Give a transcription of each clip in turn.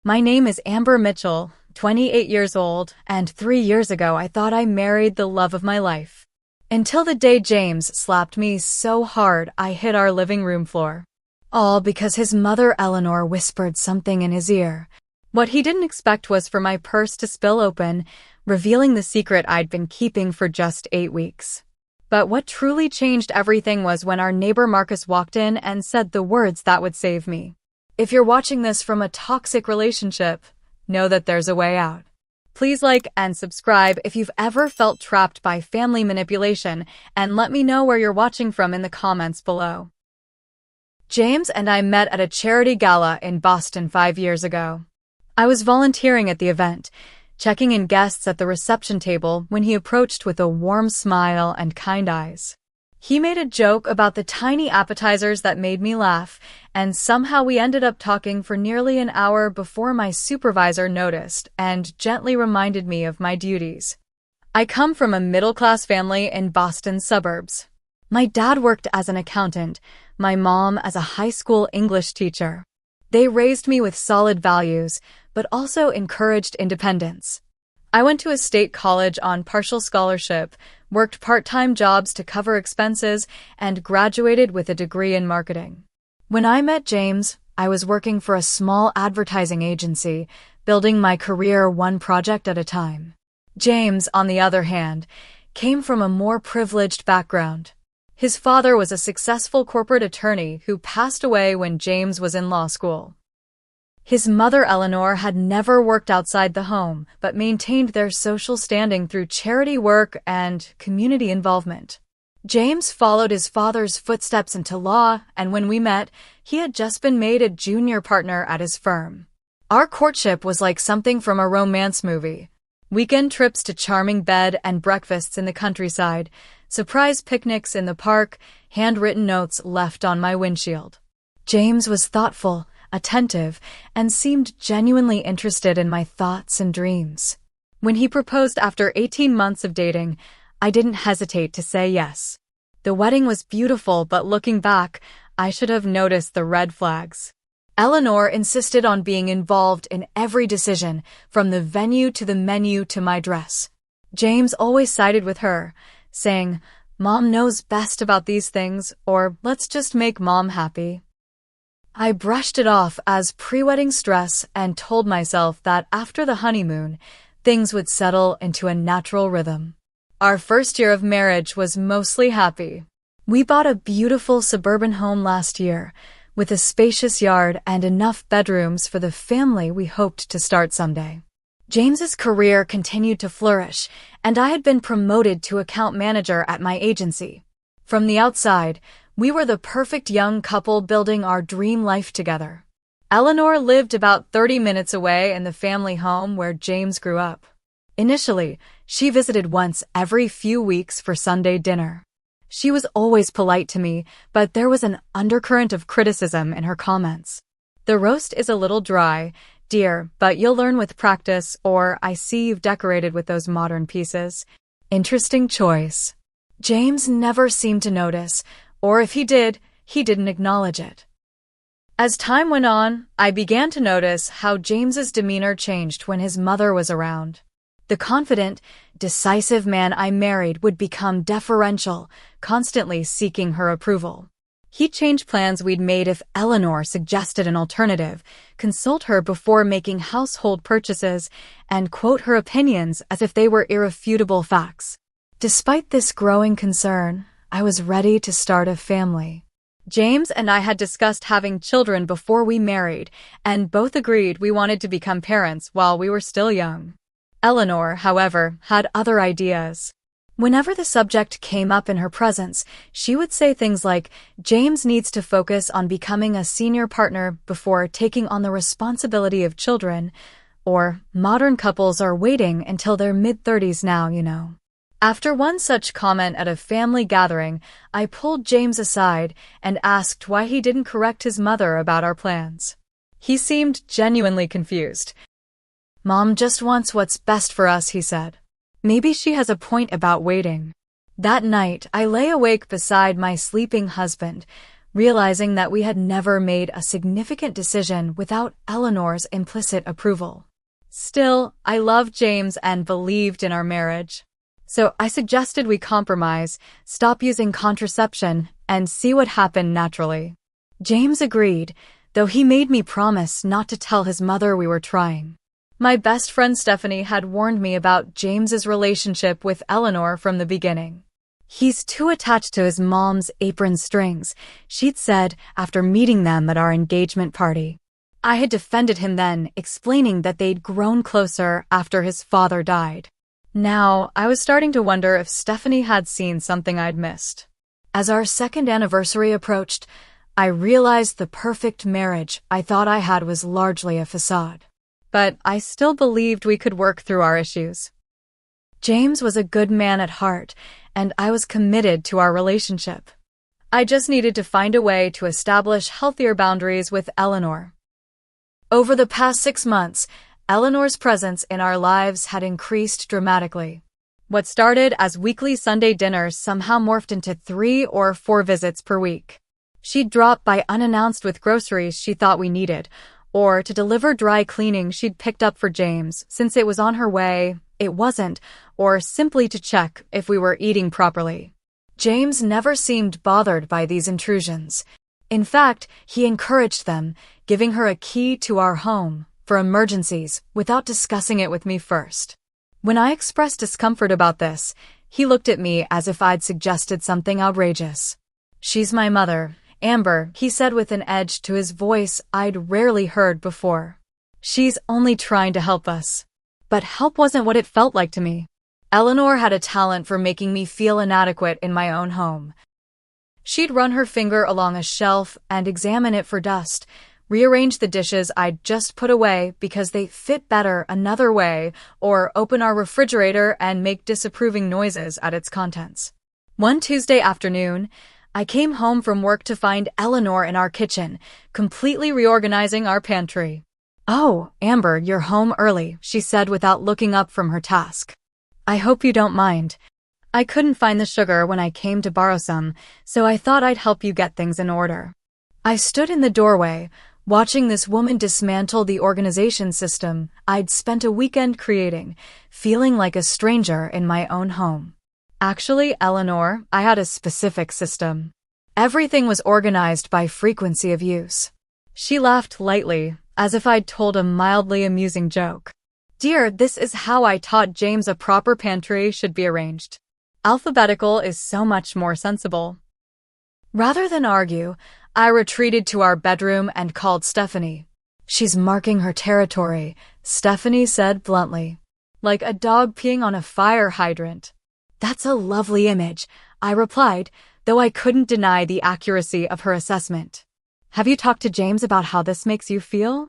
My name is Amber Mitchell, 28 years old, and 3 years ago I thought I married the love of my life. Until the day James slapped me so hard I hit our living room floor. All because his mother Eleanor whispered something in his ear. What he didn't expect was for my purse to spill open, revealing the secret I'd been keeping for just 8 weeks. But what truly changed everything was when our neighbor Marcus walked in and said the words that would save me. If you're watching this from a toxic relationship, know that there's a way out. Please like and subscribe if you've ever felt trapped by family manipulation, and let me know where you're watching from in the comments below. James and I met at a charity gala in Boston 5 years ago. I was volunteering at the event, checking in guests at the reception table when he approached with a warm smile and kind eyes. He made a joke about the tiny appetizers that made me laugh, and somehow we ended up talking for nearly an hour before my supervisor noticed and gently reminded me of my duties. I come from a middle-class family in Boston's suburbs. My dad worked as an accountant, my mom as a high school English teacher. They raised me with solid values, but also encouraged independence. I went to a state college on partial scholarship, worked part-time jobs to cover expenses, and graduated with a degree in marketing. When I met James, I was working for a small advertising agency, building my career one project at a time. James, on the other hand, came from a more privileged background. His father was a successful corporate attorney who passed away when James was in law school. His mother Eleanor had never worked outside the home, but maintained their social standing through charity work and community involvement. James followed his father's footsteps into law, and when we met, he had just been made a junior partner at his firm. Our courtship was like something from a romance movie. Weekend trips to charming bed and breakfasts in the countryside, surprise picnics in the park, handwritten notes left on my windshield. James was thoughtful, attentive, and seemed genuinely interested in my thoughts and dreams. When he proposed after 18 months of dating, I didn't hesitate to say yes. The wedding was beautiful, but looking back, I should have noticed the red flags. Eleanor insisted on being involved in every decision, from the venue to the menu to my dress. James always sided with her, saying, "Mom knows best about these things," or "let's just make Mom happy." I brushed it off as pre-wedding stress and told myself that after the honeymoon, things would settle into a natural rhythm. Our first year of marriage was mostly happy. We bought a beautiful suburban home last year, with a spacious yard and enough bedrooms for the family we hoped to start someday. James's career continued to flourish, and I had been promoted to account manager at my agency. From the outside, we were the perfect young couple building our dream life together. Eleanor lived about 30 minutes away in the family home where James grew up. Initially, she visited once every few weeks for Sunday dinner. She was always polite to me, but there was an undercurrent of criticism in her comments. "The roast is a little dry, dear, but you'll learn with practice," or "I see you've decorated with those modern pieces." Interesting choice. James never seemed to notice, or if he did, he didn't acknowledge it. As time went on, I began to notice how James's demeanor changed when his mother was around. The confident, decisive man I married would become deferential, constantly seeking her approval. He'd change plans we'd made if Eleanor suggested an alternative, consult her before making household purchases, and quote her opinions as if they were irrefutable facts. Despite this growing concern, I was ready to start a family. James and I had discussed having children before we married, and both agreed we wanted to become parents while we were still young. Eleanor, however, had other ideas. Whenever the subject came up in her presence, she would say things like, "James needs to focus on becoming a senior partner before taking on the responsibility of children," or "modern couples are waiting until their mid-30s now, you know." After one such comment at a family gathering, I pulled James aside and asked why he didn't correct his mother about our plans. He seemed genuinely confused. "Mom just wants what's best for us," he said. "Maybe she has a point about waiting." That night, I lay awake beside my sleeping husband, realizing that we had never made a significant decision without Eleanor's implicit approval. Still, I loved James and believed in our marriage. So I suggested we compromise, stop using contraception, and see what happened naturally. James agreed, though he made me promise not to tell his mother we were trying. My best friend Stephanie had warned me about James's relationship with Eleanor from the beginning. "He's too attached to his mom's apron strings," she'd said after meeting them at our engagement party. I had defended him then, explaining that they'd grown closer after his father died. Now, I was starting to wonder if Stephanie had seen something I'd missed. As our second anniversary approached, I realized the perfect marriage I thought I had was largely a facade. But I still believed we could work through our issues. James was a good man at heart, and I was committed to our relationship. I just needed to find a way to establish healthier boundaries with Eleanor. Over the past 6 months, Eleanor's presence in our lives had increased dramatically. What started as weekly Sunday dinners somehow morphed into 3 or 4 visits per week. She'd drop by unannounced with groceries she thought we needed, or to deliver dry cleaning she'd picked up for James since it was on her way, it wasn't, or simply to check if we were eating properly. James never seemed bothered by these intrusions. In fact, he encouraged them, giving her a key to our home for emergencies without discussing it with me first. When I expressed discomfort about this, he looked at me as if I'd suggested something outrageous. "She's my mother, Amber," he said with an edge to his voice I'd rarely heard before. "She's only trying to help us." But help wasn't what it felt like to me. Eleanor had a talent for making me feel inadequate in my own home. She'd run her finger along a shelf and examine it for dust, rearrange the dishes I'd just put away because they fit better another way, or open our refrigerator and make disapproving noises at its contents. One Tuesday afternoon, I came home from work to find Eleanor in our kitchen, completely reorganizing our pantry. "Oh, Amber, you're home early," she said without looking up from her task. "I hope you don't mind. I couldn't find the sugar when I came to borrow some, so I thought I'd help you get things in order." I stood in the doorway, watching this woman dismantle the organization system I'd spent a weekend creating, feeling like a stranger in my own home. "Actually, Eleanor, I had a specific system. Everything was organized by frequency of use." She laughed lightly, as if I'd told a mildly amusing joke. "Dear, this is how I taught James a proper pantry should be arranged. Alphabetical is so much more sensible." Rather than argue, I retreated to our bedroom and called Stephanie. "She's marking her territory," Stephanie said bluntly. "Like a dog peeing on a fire hydrant." "That's a lovely image," I replied, though I couldn't deny the accuracy of her assessment. "Have you talked to James about how this makes you feel?"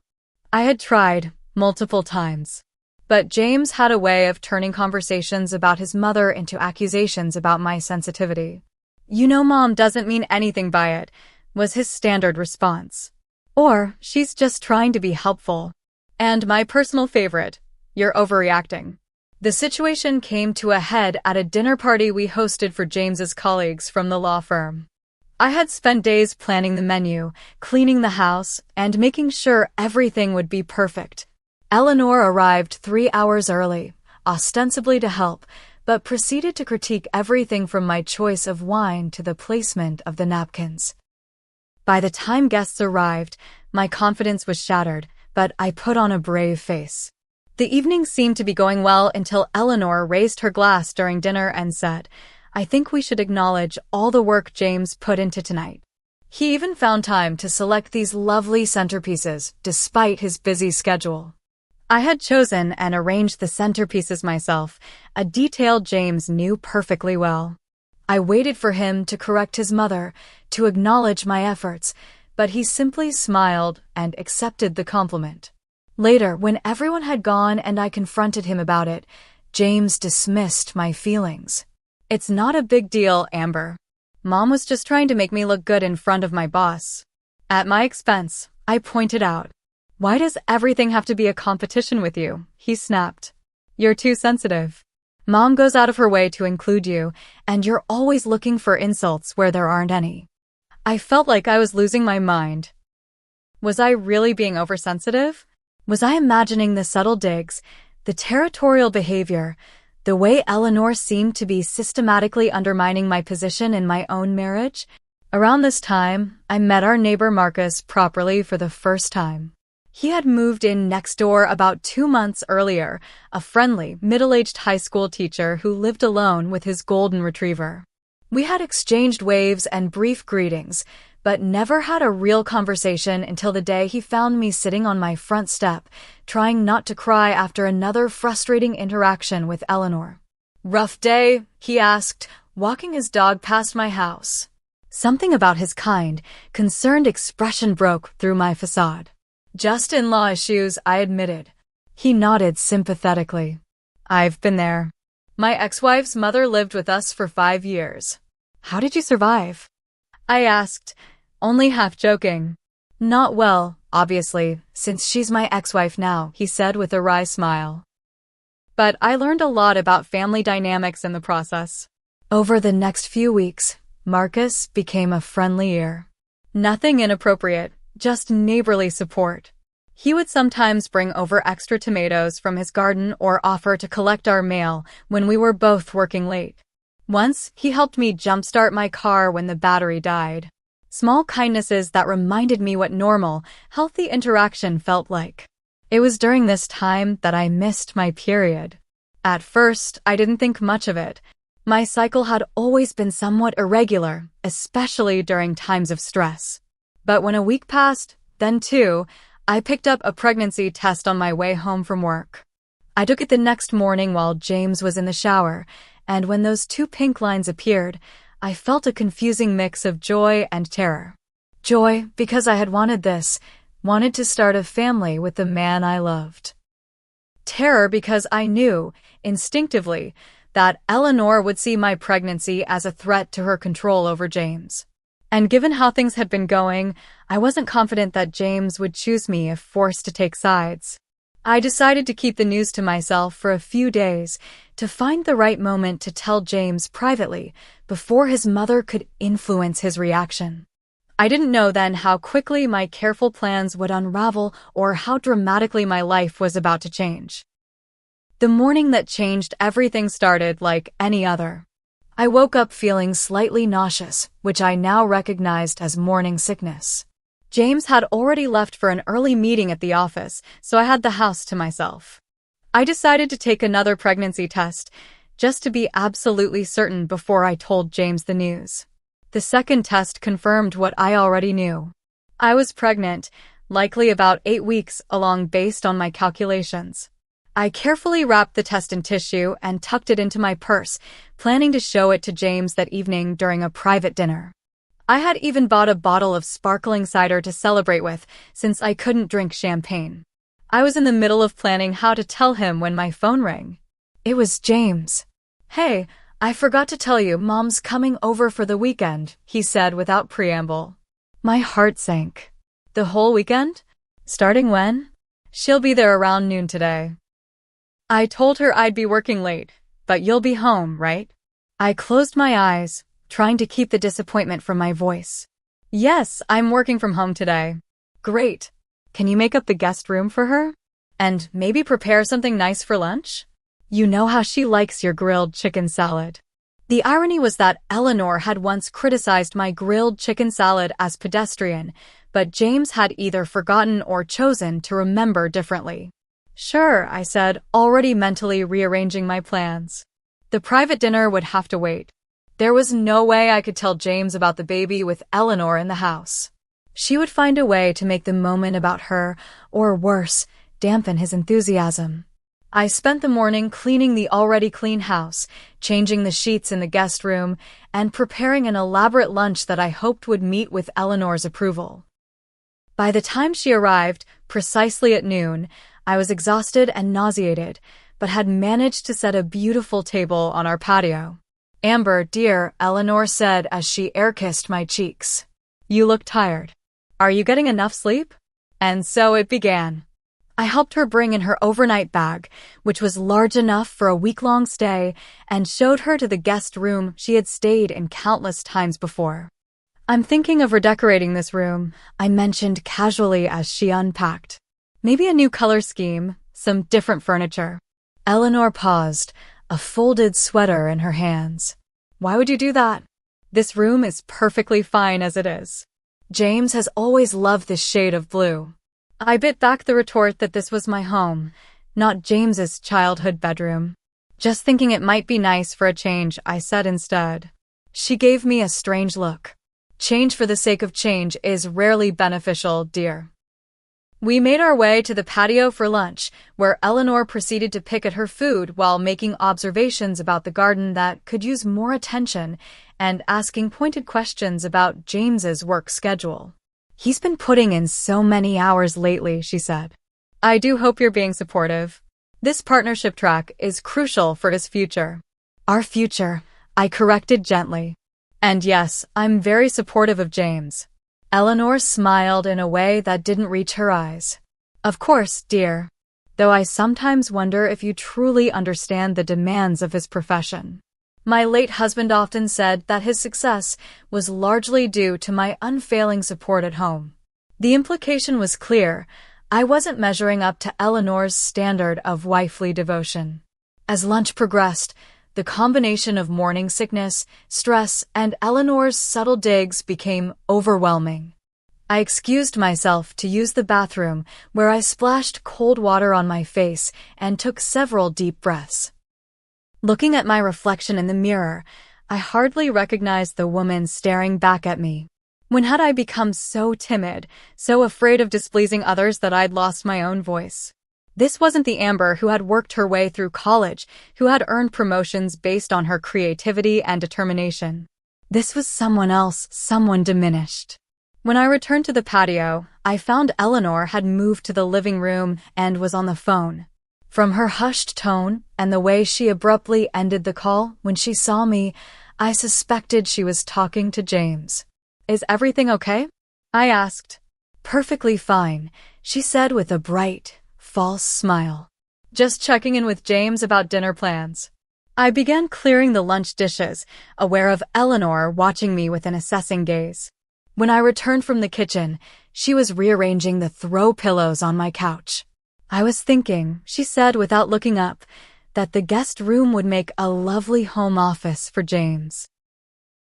I had tried, multiple times. But James had a way of turning conversations about his mother into accusations about my sensitivity. "You know Mom doesn't mean anything by it," was his standard response. Or, "She's just trying to be helpful." And my personal favorite, "You're overreacting." The situation came to a head at a dinner party we hosted for James's colleagues from the law firm. I had spent days planning the menu, cleaning the house, and making sure everything would be perfect. Eleanor arrived 3 hours early, ostensibly to help, but proceeded to critique everything from my choice of wine to the placement of the napkins. By the time guests arrived, my confidence was shattered, but I put on a brave face. The evening seemed to be going well until Eleanor raised her glass during dinner and said, "I think we should acknowledge all the work James put into tonight. He even found time to select these lovely centerpieces, despite his busy schedule." I had chosen and arranged the centerpieces myself, a detail James knew perfectly well. I waited for him to correct his mother, to acknowledge my efforts, but he simply smiled and accepted the compliment. Later, when everyone had gone and I confronted him about it, James dismissed my feelings. "It's not a big deal, Amber. Mom was just trying to make me look good in front of my boss." At my expense, I pointed out. "Why does everything have to be a competition with you?" he snapped. "You're too sensitive. Mom goes out of her way to include you, and you're always looking for insults where there aren't any." I felt like I was losing my mind. Was I really being oversensitive? Was I imagining the subtle digs, the territorial behavior, the way Eleanor seemed to be systematically undermining my position in my own marriage? Around this time, I met our neighbor Marcus properly for the first time. He had moved in next door about 2 months earlier, a friendly, middle-aged high school teacher who lived alone with his golden retriever. We had exchanged waves and brief greetings, but never had a real conversation until the day he found me sitting on my front step, trying not to cry after another frustrating interaction with Eleanor. "Rough day?" he asked, walking his dog past my house. Something about his kind, concerned expression broke through my facade. "Just in-law issues," I admitted. He nodded sympathetically. "I've been there. My ex-wife's mother lived with us for 5 years. How did you survive?" I asked, only half joking. "Not well, obviously, since she's my ex-wife now," he said with a wry smile. But I learned a lot about family dynamics in the process. Over the next few weeks, Marcus became a friendly ear. Nothing inappropriate, just neighborly support. He would sometimes bring over extra tomatoes from his garden or offer to collect our mail when we were both working late. Once, he helped me jumpstart my car when the battery died. Small kindnesses that reminded me what normal, healthy interaction felt like. It was during this time that I missed my period. At first, I didn't think much of it. My cycle had always been somewhat irregular, especially during times of stress. But when a week passed, then 2, I picked up a pregnancy test on my way home from work. I took it the next morning while James was in the shower, and when those 2 pink lines appeared, I felt a confusing mix of joy and terror. Joy, because I had wanted this, wanted to start a family with the man I loved. Terror, because I knew, instinctively, that Eleanor would see my pregnancy as a threat to her control over James. And given how things had been going, I wasn't confident that James would choose me if forced to take sides. I decided to keep the news to myself for a few days, to find the right moment to tell James privately, before his mother could influence his reaction. I didn't know then how quickly my careful plans would unravel or how dramatically my life was about to change. The morning that changed everything started like any other. I woke up feeling slightly nauseous, which I now recognized as morning sickness. James had already left for an early meeting at the office, so I had the house to myself. I decided to take another pregnancy test, just to be absolutely certain before I told James the news. The second test confirmed what I already knew. I was pregnant, likely about 8 weeks along based on my calculations. I carefully wrapped the test in tissue and tucked it into my purse, planning to show it to James that evening during a private dinner. I had even bought a bottle of sparkling cider to celebrate with, since I couldn't drink champagne. I was in the middle of planning how to tell him when my phone rang. It was James. "Hey, I forgot to tell you, Mom's coming over for the weekend," he said without preamble. My heart sank. "The whole weekend? Starting when?" "She'll be there around noon today." I told her I'd be working late, but you'll be home, right? I closed my eyes, trying to keep the disappointment from my voice. "Yes, I'm working from home today." "Great. Can you make up the guest room for her? And maybe prepare something nice for lunch? You know how she likes your grilled chicken salad." The irony was that Eleanor had once criticized my grilled chicken salad as pedestrian, but James had either forgotten or chosen to remember differently. "Sure," I said, already mentally rearranging my plans. The private dinner would have to wait. There was no way I could tell James about the baby with Eleanor in the house. She would find a way to make the moment about her, or worse, dampen his enthusiasm. I spent the morning cleaning the already clean house, changing the sheets in the guest room, and preparing an elaborate lunch that I hoped would meet with Eleanor's approval. By the time she arrived, precisely at noon, I was exhausted and nauseated, but had managed to set a beautiful table on our patio. "Amber, dear," Eleanor said as she air-kissed my cheeks. "You look tired. Are you getting enough sleep?" And so it began. I helped her bring in her overnight bag, which was large enough for a week-long stay, and showed her to the guest room she had stayed in countless times before. I'm thinking of redecorating this room, I mentioned casually as she unpacked. Maybe a new color scheme, some different furniture. Eleanor paused, a folded sweater in her hands. Why would you do that? This room is perfectly fine as it is. James has always loved this shade of blue. I bit back the retort that this was my home, not James's childhood bedroom. Just thinking it might be nice for a change, I said instead. She gave me a strange look. Change for the sake of change is rarely beneficial, dear. We made our way to the patio for lunch, where Eleanor proceeded to pick at her food while making observations about the garden that could use more attention and asking pointed questions about James's work schedule. He's been putting in so many hours lately, she said. I do hope you're being supportive. This partnership track is crucial for his future. Our future, I corrected gently. And yes, I'm very supportive of James. Eleanor smiled in a way that didn't reach her eyes. Of course, dear. Though I sometimes wonder if you truly understand the demands of his profession. My late husband often said that his success was largely due to my unfailing support at home. The implication was clear. I wasn't measuring up to Eleanor's standard of wifely devotion. As lunch progressed, the combination of morning sickness, stress, and Eleanor's subtle digs became overwhelming. I excused myself to use the bathroom, where I splashed cold water on my face and took several deep breaths. Looking at my reflection in the mirror, I hardly recognized the woman staring back at me. When had I become so timid, so afraid of displeasing others that I'd lost my own voice? This wasn't the Amber who had worked her way through college, who had earned promotions based on her creativity and determination. This was someone else, someone diminished. When I returned to the patio, I found Eleanor had moved to the living room and was on the phone. From her hushed tone and the way she abruptly ended the call when she saw me, I suspected she was talking to James. Is everything okay? I asked. Perfectly fine, she said with a bright, false smile. Just checking in with James about dinner plans. I began clearing the lunch dishes, aware of Eleanor watching me with an assessing gaze. When I returned from the kitchen, she was rearranging the throw pillows on my couch. I was thinking, she said without looking up, that the guest room would make a lovely home office for James.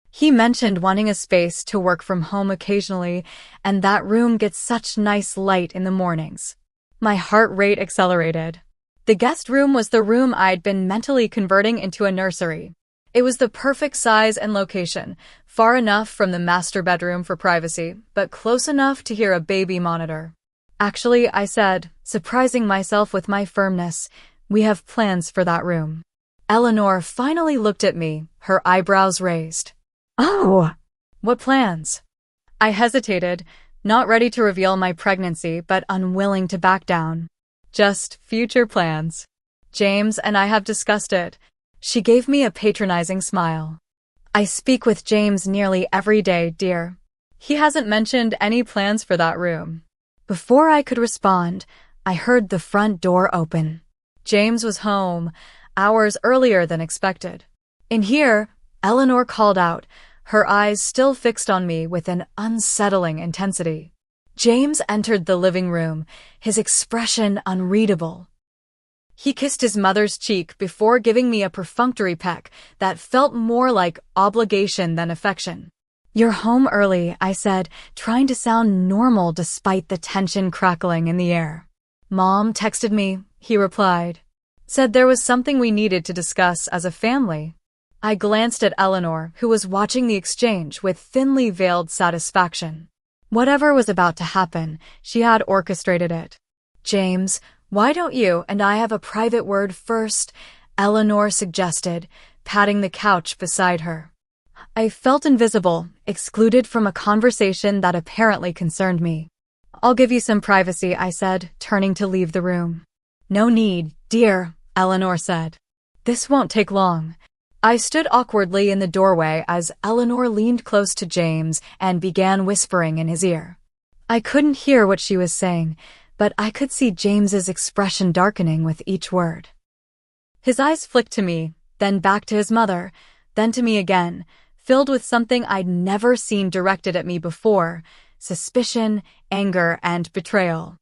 He mentioned wanting a space to work from home occasionally, and that room gets such nice light in the mornings. My heart rate accelerated. The guest room was the room I'd been mentally converting into a nursery. It was the perfect size and location, far enough from the master bedroom for privacy, but close enough to hear a baby monitor. Actually, I said, surprising myself with my firmness, we have plans for that room. Eleanor finally looked at me, her eyebrows raised. Oh! What plans? I hesitated, not ready to reveal my pregnancy but unwilling to back down. Just future plans. James and I have discussed it. She gave me a patronizing smile. I speak with James nearly every day, dear. He hasn't mentioned any plans for that room. Before I could respond, I heard the front door open. James was home, hours earlier than expected. In here, Eleanor called out, her eyes still fixed on me with an unsettling intensity. James entered the living room, his expression unreadable. He kissed his mother's cheek before giving me a perfunctory peck that felt more like obligation than affection. You're home early, I said, trying to sound normal despite the tension crackling in the air. Mom texted me, he replied. Said there was something we needed to discuss as a family. I glanced at Eleanor, who was watching the exchange with thinly veiled satisfaction. Whatever was about to happen, she had orchestrated it. James, why don't you and I have a private word first? Eleanor suggested, patting the couch beside her. I felt invisible, excluded from a conversation that apparently concerned me. I'll give you some privacy, I said, turning to leave the room. No need, dear, Eleanor said. This won't take long. I stood awkwardly in the doorway as Eleanor leaned close to James and began whispering in his ear. I couldn't hear what she was saying, but I could see James's expression darkening with each word. His eyes flicked to me, then back to his mother, then to me again, filled with something I'd never seen directed at me before: suspicion, anger, and betrayal.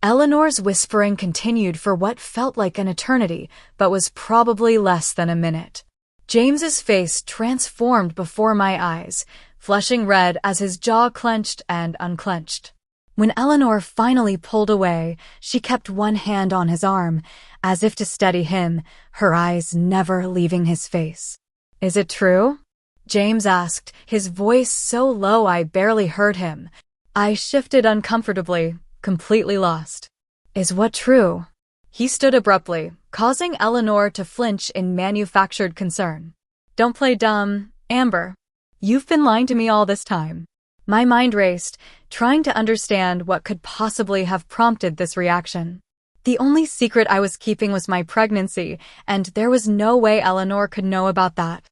Eleanor's whispering continued for what felt like an eternity, but was probably less than a minute. James's face transformed before my eyes, flushing red as his jaw clenched and unclenched. When Eleanor finally pulled away, she kept one hand on his arm, as if to steady him, her eyes never leaving his face. "Is it true?" James asked, his voice so low I barely heard him. I shifted uncomfortably, completely lost. "Is what true?" He stood abruptly, causing Eleanor to flinch in manufactured concern. "Don't play dumb, Amber. You've been lying to me all this time." My mind raced, trying to understand what could possibly have prompted this reaction. The only secret I was keeping was my pregnancy, and there was no way Eleanor could know about that.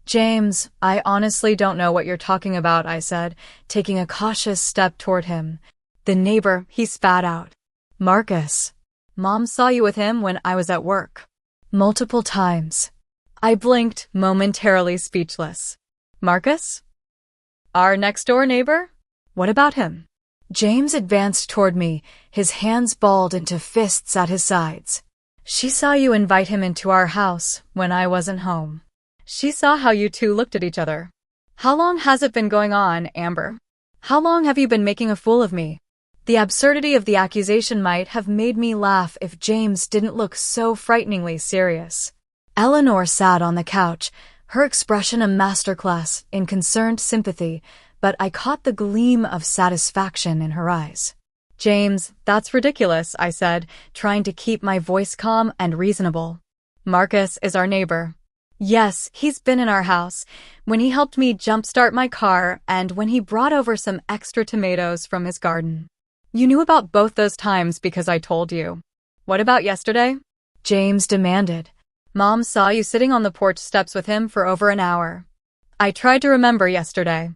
"James, I honestly don't know what you're talking about," I said, taking a cautious step toward him. "The neighbor," he spat out. "Marcus. Mom saw you with him when I was at work. Multiple times." I blinked, momentarily speechless. "Marcus? Our next-door neighbor? What about him?" James advanced toward me, his hands balled into fists at his sides. "She saw you invite him into our house when I wasn't home. She saw how you two looked at each other. How long has it been going on, Amber? How long have you been making a fool of me?" The absurdity of the accusation might have made me laugh if James didn't look so frighteningly serious. Eleanor sat on the couch, her expression a masterclass in concerned sympathy, but I caught the gleam of satisfaction in her eyes. "James, that's ridiculous," I said, trying to keep my voice calm and reasonable. "Marcus is our neighbor. Yes, he's been in our house, when he helped me jumpstart my car and when he brought over some extra tomatoes from his garden. You knew about both those times because I told you. What about yesterday?" James demanded. "Mom saw you sitting on the porch steps with him for over an hour." I tried to remember yesterday.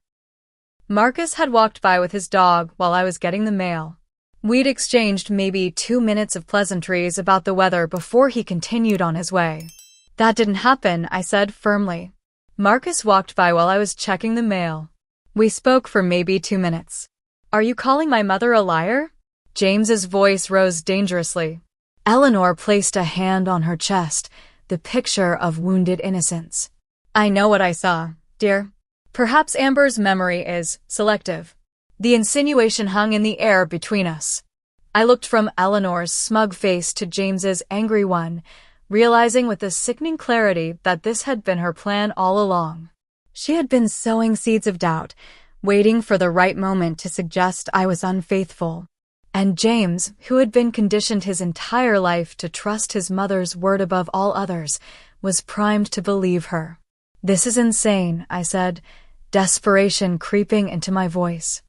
Marcus had walked by with his dog while I was getting the mail. We'd exchanged maybe 2 minutes of pleasantries about the weather before he continued on his way. "That didn't happen," I said firmly. "Marcus walked by while I was checking the mail. We spoke for maybe 2 minutes. Are you calling my mother a liar?" James's voice rose dangerously. Eleanor placed a hand on her chest, the picture of wounded innocence. "I know what I saw, dear. Perhaps Amber's memory is selective." The insinuation hung in the air between us. I looked from Eleanor's smug face to James's angry one, realizing with a sickening clarity that this had been her plan all along. She had been sowing seeds of doubt, waiting for the right moment to suggest I was unfaithful. And James, who had been conditioned his entire life to trust his mother's word above all others, was primed to believe her. "This is insane," I said, desperation creeping into my voice.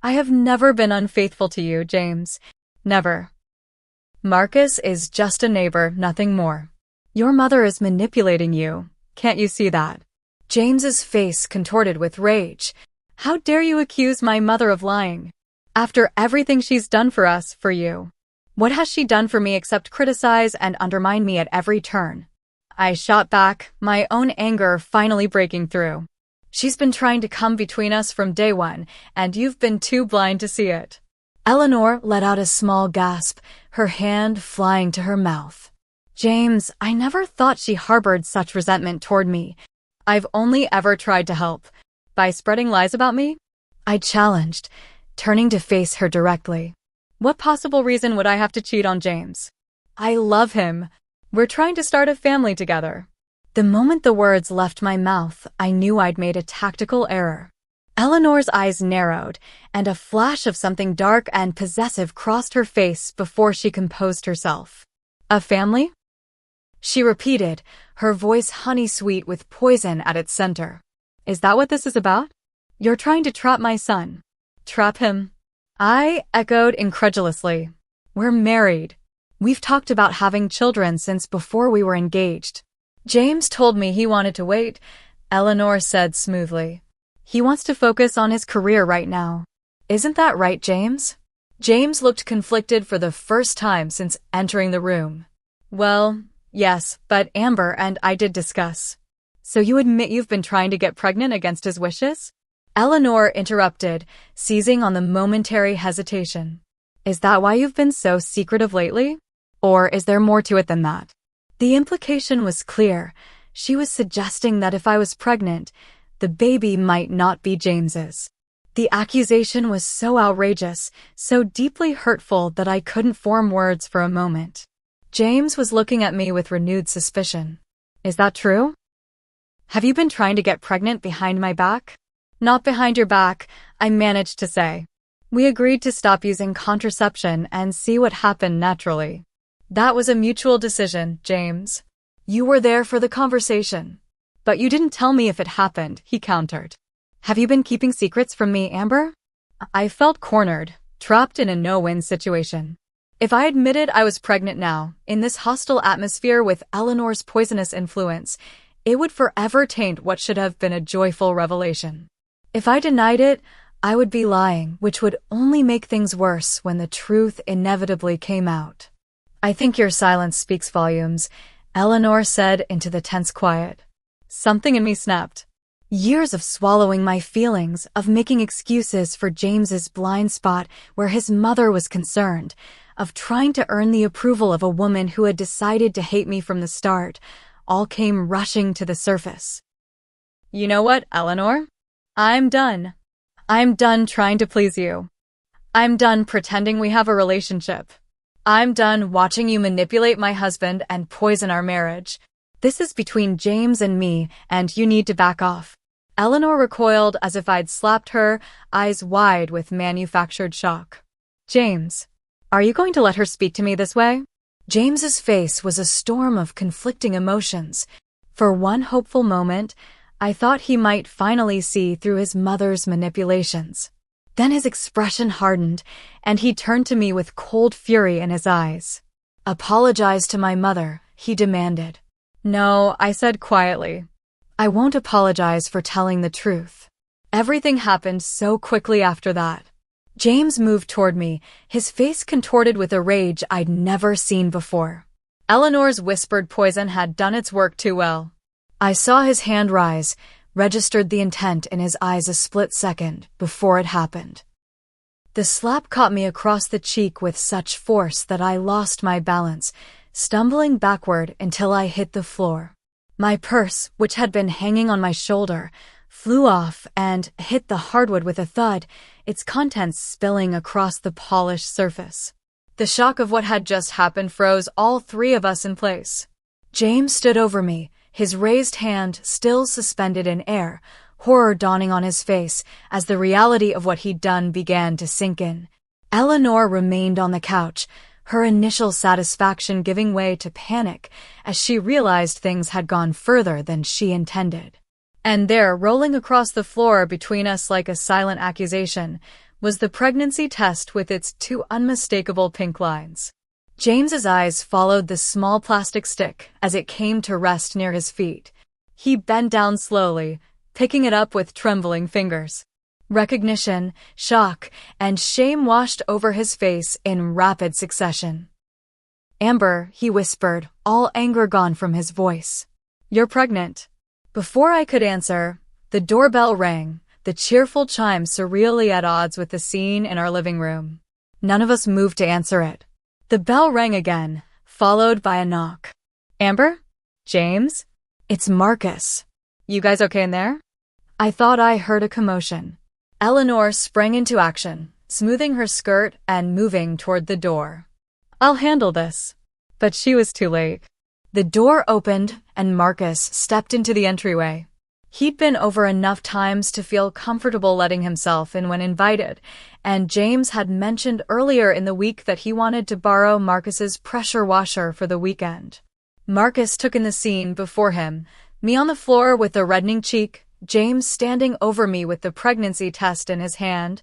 "I have never been unfaithful to you, James. Never. Marcus is just a neighbor, nothing more. Your mother is manipulating you. Can't you see that?" James's face contorted with rage. "How dare you accuse my mother of lying? After everything she's done for us, for you. What has she done for me except criticize and undermine me at every turn?" I shot back, my own anger finally breaking through. "She's been trying to come between us from day one, and you've been too blind to see it." Eleanor let out a small gasp, her hand flying to her mouth. "James, I never thought she harbored such resentment toward me. I've only ever tried to help. By spreading lies about me?" I challenged, turning to face her directly. "What possible reason would I have to cheat on James? I love him. We're trying to start a family together." The moment the words left my mouth, I knew I'd made a tactical error. Eleanor's eyes narrowed, and a flash of something dark and possessive crossed her face before she composed herself. "A family?" she repeated, her voice honey-sweet with poison at its center. "Is that what this is about? You're trying to trap my son." "Trap him?" I echoed incredulously. "We're married. We've talked about having children since before we were engaged." "James told me he wanted to wait," Eleanor said smoothly. "He wants to focus on his career right now. Isn't that right, James?" James looked conflicted for the first time since entering the room. "Well, yes, but Amber and I did discuss." So you admit you've been trying to get pregnant against his wishes? Eleanor interrupted, seizing on the momentary hesitation. Is that why you've been so secretive lately? Or is there more to it than that? The implication was clear. She was suggesting that if I was pregnant, the baby might not be James's. The accusation was so outrageous, so deeply hurtful that I couldn't form words for a moment. James was looking at me with renewed suspicion. Is that true? Have you been trying to get pregnant behind my back? Not behind your back, I managed to say. We agreed to stop using contraception and see what happened naturally. That was a mutual decision, James. You were there for the conversation. But you didn't tell me if it happened, he countered. Have you been keeping secrets from me, Amber? I felt cornered, trapped in a no-win situation. If I admitted I was pregnant now, in this hostile atmosphere with Eleanor's poisonous influence, it would forever taint what should have been a joyful revelation. If I denied it, I would be lying, which would only make things worse when the truth inevitably came out. I think your silence speaks volumes, Eleanor said into the tense quiet. Something in me snapped. Years of swallowing my feelings, of making excuses for James's blind spot where his mother was concerned, of trying to earn the approval of a woman who had decided to hate me from the start, all came rushing to the surface. You know what, Eleanor? I'm done. I'm done trying to please you. I'm done pretending we have a relationship. I'm done watching you manipulate my husband and poison our marriage. This is between James and me, and you need to back off. Eleanor recoiled as if I'd slapped her, eyes wide with manufactured shock. James, are you going to let her speak to me this way? James's face was a storm of conflicting emotions. For one hopeful moment, I thought he might finally see through his mother's manipulations. Then his expression hardened, and he turned to me with cold fury in his eyes. Apologize to my mother, he demanded. No, I said quietly. I won't apologize for telling the truth. Everything happened so quickly after that. James moved toward me, his face contorted with a rage I'd never seen before. Eleanor's whispered poison had done its work too well. I saw his hand rise, registered the intent in his eyes a split second before it happened. The slap caught me across the cheek with such force that I lost my balance, stumbling backward until I hit the floor. My purse, which had been hanging on my shoulder, flew off and hit the hardwood with a thud, its contents spilling across the polished surface. The shock of what had just happened froze all three of us in place. James stood over me, his raised hand still suspended in air, horror dawning on his face as the reality of what he'd done began to sink in. Eleanor remained on the couch, her initial satisfaction giving way to panic as she realized things had gone further than she intended. And there, rolling across the floor between us like a silent accusation, was the pregnancy test with its two unmistakable pink lines. James's eyes followed the small plastic stick as it came to rest near his feet. He bent down slowly, picking it up with trembling fingers. Recognition, shock, and shame washed over his face in rapid succession. Amber, he whispered, all anger gone from his voice. You're pregnant. Before I could answer, the doorbell rang, the cheerful chime surreally at odds with the scene in our living room. None of us moved to answer it. The bell rang again, followed by a knock. Amber? James? It's Marcus. You guys okay in there? I thought I heard a commotion. Eleanor sprang into action, smoothing her skirt and moving toward the door. I'll handle this. But she was too late. The door opened, and Marcus stepped into the entryway. He'd been over enough times to feel comfortable letting himself in when invited, and James had mentioned earlier in the week that he wanted to borrow Marcus's pressure washer for the weekend. Marcus took in the scene before him, me on the floor with a reddening cheek, James standing over me with the pregnancy test in his hand,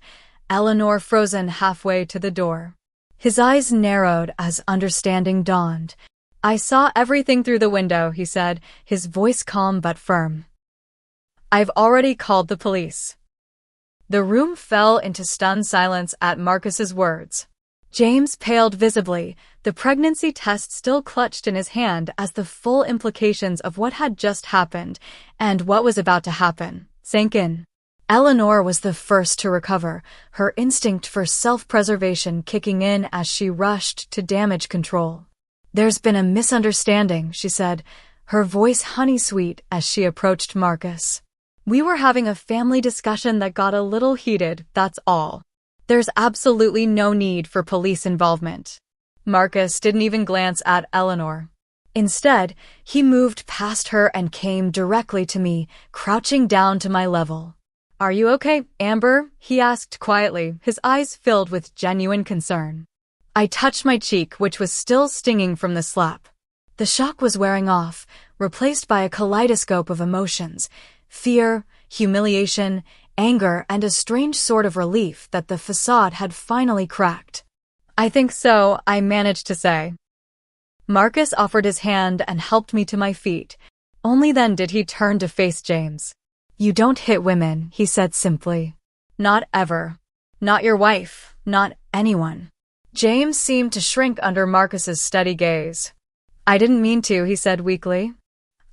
Eleanor frozen halfway to the door. His eyes narrowed as understanding dawned. I saw everything through the window, he said, his voice calm but firm. I've already called the police. The room fell into stunned silence at Marcus's words. James paled visibly, the pregnancy test still clutched in his hand as the full implications of what had just happened and what was about to happen sank in. Eleanor was the first to recover, her instinct for self-preservation kicking in as she rushed to damage control. "There's been a misunderstanding," she said, her voice honey-sweet as she approached Marcus. "We were having a family discussion that got a little heated, that's all. There's absolutely no need for police involvement." Marcus didn't even glance at Eleanor. Instead, he moved past her and came directly to me, crouching down to my level. "Are you okay, Amber?" he asked quietly, his eyes filled with genuine concern. I touched my cheek, which was still stinging from the slap. The shock was wearing off, replaced by a kaleidoscope of emotions: fear, humiliation, anger, and a strange sort of relief that the facade had finally cracked. "I think so," I managed to say. Marcus offered his hand and helped me to my feet. Only then did he turn to face James. "You don't hit women," he said simply. "Not ever. Not your wife. Not anyone." James seemed to shrink under Marcus's steady gaze. "I didn't mean to," he said weakly.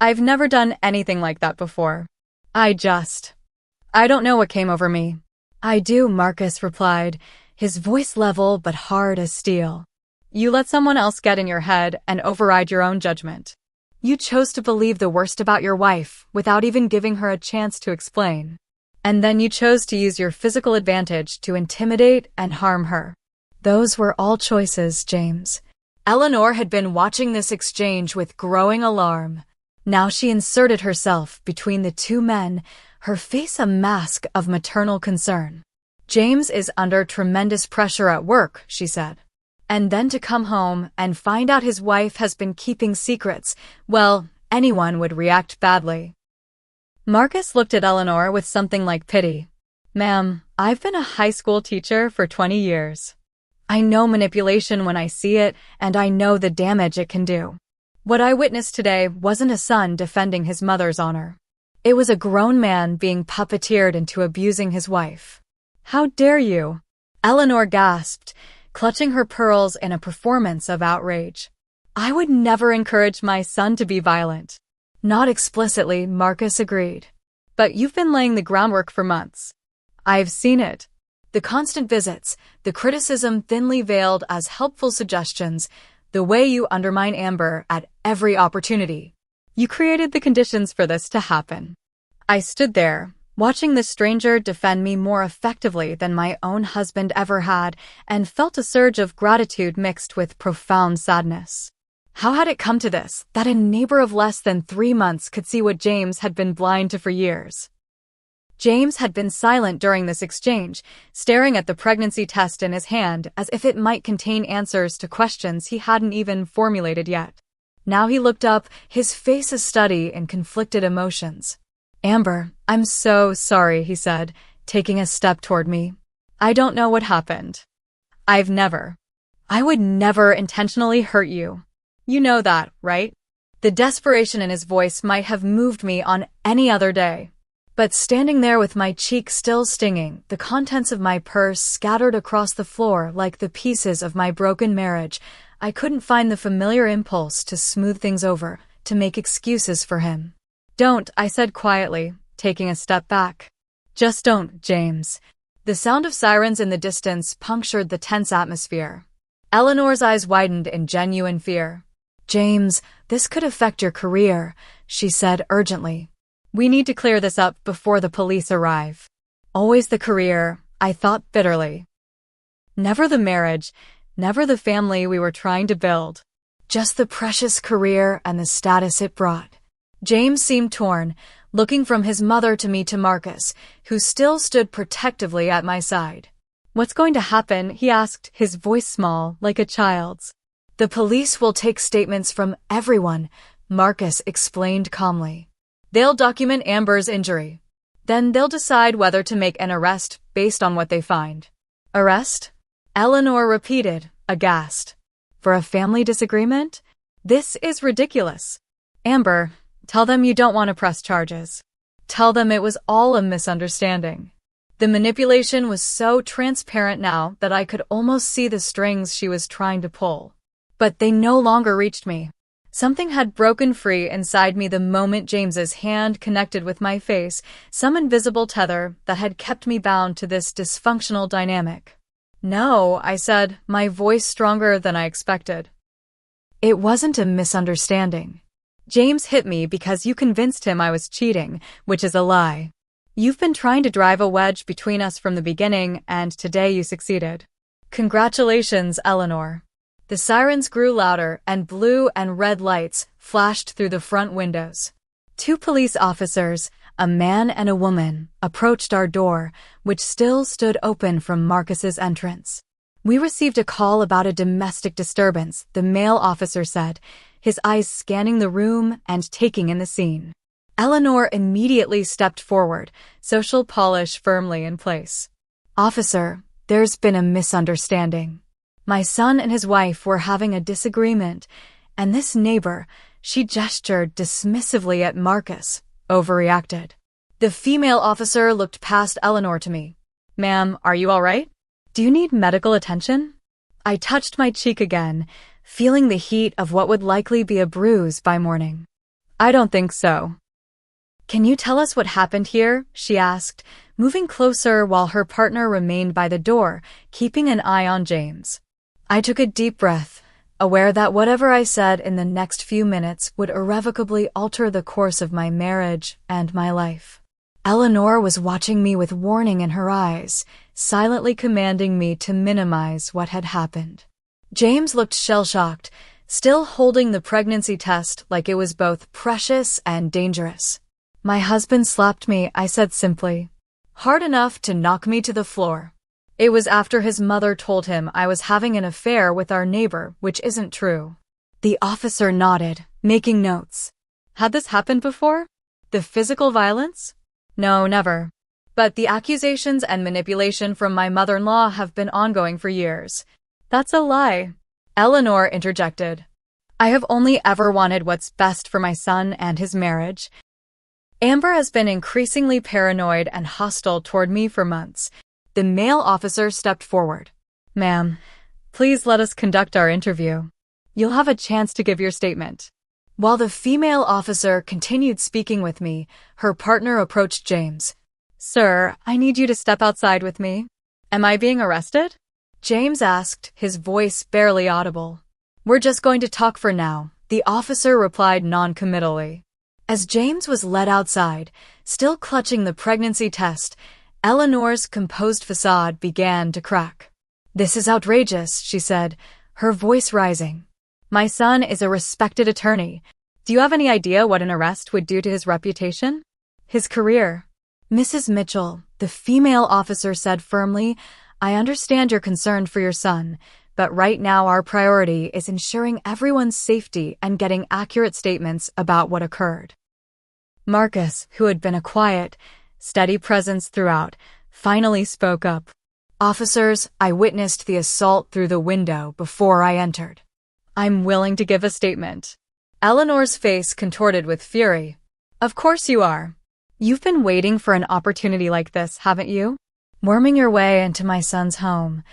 "I've never done anything like that before. I don't know what came over me." "I do," Marcus replied, his voice level but hard as steel. "You let someone else get in your head and override your own judgment. You chose to believe the worst about your wife without even giving her a chance to explain. And then you chose to use your physical advantage to intimidate and harm her. Those were all choices, James." Eleanor had been watching this exchange with growing alarm. Now she inserted herself between the two men, her face a mask of maternal concern. "James is under tremendous pressure at work," she said. "And then to come home and find out his wife has been keeping secrets, well, anyone would react badly." Marcus looked at Eleanor with something like pity. "Ma'am, I've been a high school teacher for 20 years. I know manipulation when I see it, and I know the damage it can do. What I witnessed today wasn't a son defending his mother's honor. It was a grown man being puppeteered into abusing his wife." "How dare you?" Eleanor gasped, clutching her pearls in a performance of outrage. "I would never encourage my son to be violent." "Not explicitly," Marcus agreed. "But you've been laying the groundwork for months. I've seen it. The constant visits, the criticism thinly veiled as helpful suggestions, the way you undermine Amber at every opportunity. You created the conditions for this to happen." I stood there, watching the stranger defend me more effectively than my own husband ever had, and felt a surge of gratitude mixed with profound sadness. How had it come to this, that a neighbor of less than 3 months could see what James had been blind to for years? James had been silent during this exchange, staring at the pregnancy test in his hand as if it might contain answers to questions he hadn't even formulated yet. Now he looked up, his face a study in conflicted emotions. "Amber, I'm so sorry," he said, taking a step toward me. "I don't know what happened. I would never intentionally hurt you. You know that, right?" The desperation in his voice might have moved me on any other day. But standing there with my cheek still stinging, the contents of my purse scattered across the floor like the pieces of my broken marriage, I couldn't find the familiar impulse to smooth things over, to make excuses for him. "Don't," I said quietly, taking a step back. "Just don't, James." The sound of sirens in the distance punctured the tense atmosphere. Eleanor's eyes widened in genuine fear. "James, this could affect your career," she said urgently. "We need to clear this up before the police arrive." Always the career, I thought bitterly. Never the marriage, never the family we were trying to build. Just the precious career and the status it brought. James seemed torn, looking from his mother to me to Marcus, who still stood protectively at my side. "What's going to happen?" he asked, his voice small, like a child's. "The police will take statements from everyone," Marcus explained calmly. "They'll document Amber's injury. Then they'll decide whether to make an arrest based on what they find." "Arrest?" Eleanor repeated, aghast. "For a family disagreement? This is ridiculous. Amber, tell them you don't want to press charges. Tell them it was all a misunderstanding. The manipulation was so transparent now that I could almost see the strings she was trying to pull. But they no longer reached me. Something had broken free inside me the moment James's hand connected with my face, some invisible tether that had kept me bound to this dysfunctional dynamic. "No," I said, my voice stronger than I expected. "It wasn't a misunderstanding. James hit me because you convinced him I was cheating, which is a lie. You've been trying to drive a wedge between us from the beginning, and today you succeeded. Congratulations, Eleanor." The sirens grew louder, and blue and red lights flashed through the front windows. 2 police officers, a man and a woman, approached our door, which still stood open from Marcus's entrance. "We received a call about a domestic disturbance," the male officer said, his eyes scanning the room and taking in the scene. Eleanor immediately stepped forward, social polish firmly in place. "Officer, there's been a misunderstanding. My son and his wife were having a disagreement, and this neighbor," she gestured dismissively at Marcus, "overreacted." The female officer looked past Eleanor to me. "Ma'am, are you all right? Do you need medical attention?" I touched my cheek again, feeling the heat of what would likely be a bruise by morning. "I don't think so." "Can you tell us what happened here?" she asked, moving closer while her partner remained by the door, keeping an eye on James. I took a deep breath, aware that whatever I said in the next few minutes would irrevocably alter the course of my marriage and my life. Eleanor was watching me with warning in her eyes, silently commanding me to minimize what had happened. James looked shell-shocked, still holding the pregnancy test like it was both precious and dangerous. "My husband slapped me," I said simply. "Hard enough to knock me to the floor. It was after his mother told him I was having an affair with our neighbor, which isn't true." The officer nodded, making notes. "Had this happened before? The physical violence?" "No, never. But the accusations and manipulation from my mother-in-law have been ongoing for years." "That's a lie," Eleanor interjected. "I have only ever wanted what's best for my son and his marriage. Amber has been increasingly paranoid and hostile toward me for months." The male officer stepped forward. "Ma'am, please let us conduct our interview. You'll have a chance to give your statement." While the female officer continued speaking with me, her partner approached James. "Sir, I need you to step outside with me." "Am I being arrested?" James asked, his voice barely audible. "We're just going to talk for now," the officer replied non-committally. As James was led outside, still clutching the pregnancy test, Eleanor's composed facade began to crack. "This is outrageous," she said, her voice rising. "My son is a respected attorney. Do you have any idea what an arrest would do to his reputation? His career?" "Mrs. Mitchell," the female officer said firmly, "I understand you're concerned for your son, but right now our priority is ensuring everyone's safety and getting accurate statements about what occurred." Marcus, who had been a quiet, steady presence throughout, finally spoke up. "Officers, I witnessed the assault through the window before I entered. I'm willing to give a statement." Eleanor's face contorted with fury. "Of course you are. You've been waiting for an opportunity like this, haven't you? Worming your way into my son's home,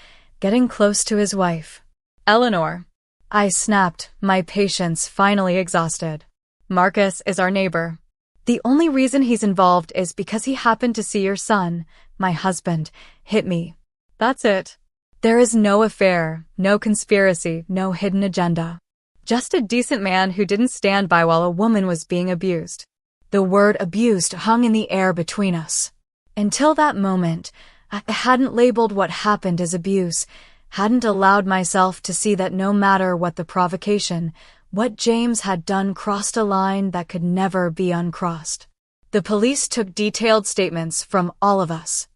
getting close to his wife." "Eleanor," I snapped, my patience finally exhausted. "Marcus is our neighbor. The only reason he's involved is because he happened to see your son, my husband, hit me. That's it. There is no affair, no conspiracy, no hidden agenda. Just a decent man who didn't stand by while a woman was being abused." The word abused hung in the air between us. Until that moment, I hadn't labeled what happened as abuse, hadn't allowed myself to see that no matter what the provocation, what James had done crossed a line that could never be uncrossed. The police took detailed statements from all of us.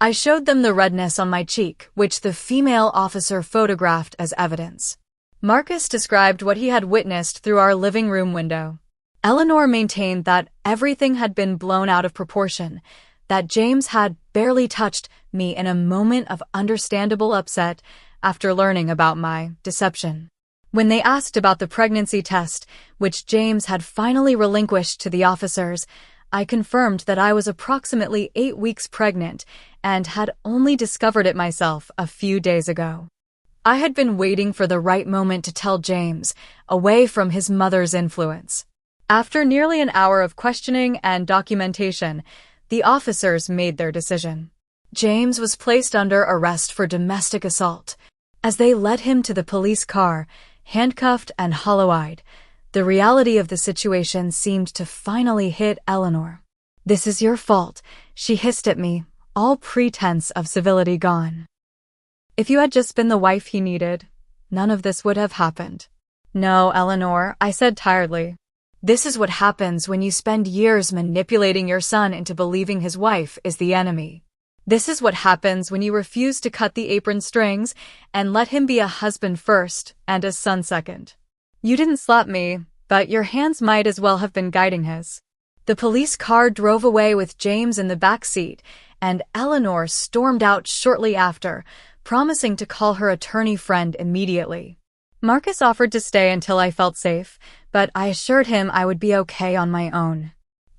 I showed them the redness on my cheek, which the female officer photographed as evidence. Marcus described what he had witnessed through our living room window. Eleanor maintained that everything had been blown out of proportion, that James had barely touched me in a moment of understandable upset after learning about my deception. When they asked about the pregnancy test, which James had finally relinquished to the officers, I confirmed that I was approximately 8 weeks pregnant and had only discovered it myself a few days ago. I had been waiting for the right moment to tell James, away from his mother's influence. After nearly an hour of questioning and documentation, the officers made their decision. James was placed under arrest for domestic assault. As they led him to the police car, handcuffed and hollow-eyed, the reality of the situation seemed to finally hit Eleanor. "This is your fault," she hissed at me, all pretense of civility gone. "If you had just been the wife he needed, none of this would have happened." "No, Eleanor," I said tiredly. "This is what happens when you spend years manipulating your son into believing his wife is the enemy. This is what happens when you refuse to cut the apron strings and let him be a husband first and a son second. You didn't slap me, but your hands might as well have been guiding his." The police car drove away with James in the back seat, and Eleanor stormed out shortly after, promising to call her attorney friend immediately. Marcus offered to stay until I felt safe, but I assured him I would be okay on my own.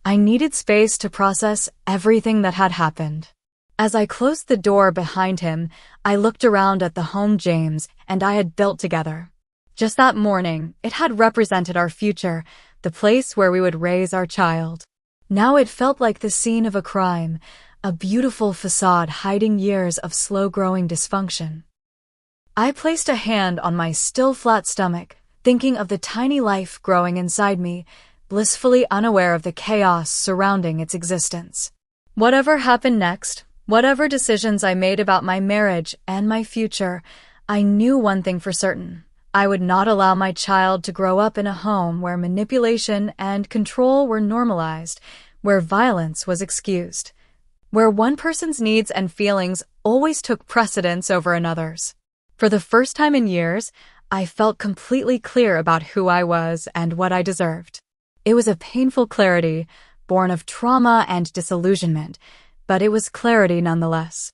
I needed space to process everything that had happened. As I closed the door behind him, I looked around at the home James and I had built together. Just that morning, it had represented our future, the place where we would raise our child. Now it felt like the scene of a crime, a beautiful facade hiding years of slow-growing dysfunction. I placed a hand on my still flat stomach, thinking of the tiny life growing inside me, blissfully unaware of the chaos surrounding its existence. Whatever happened next, whatever decisions I made about my marriage and my future, I knew one thing for certain. I would not allow my child to grow up in a home where manipulation and control were normalized, where violence was excused, where one person's needs and feelings always took precedence over another's. For the first time in years, I felt completely clear about who I was and what I deserved. It was a painful clarity, born of trauma and disillusionment, but it was clarity nonetheless.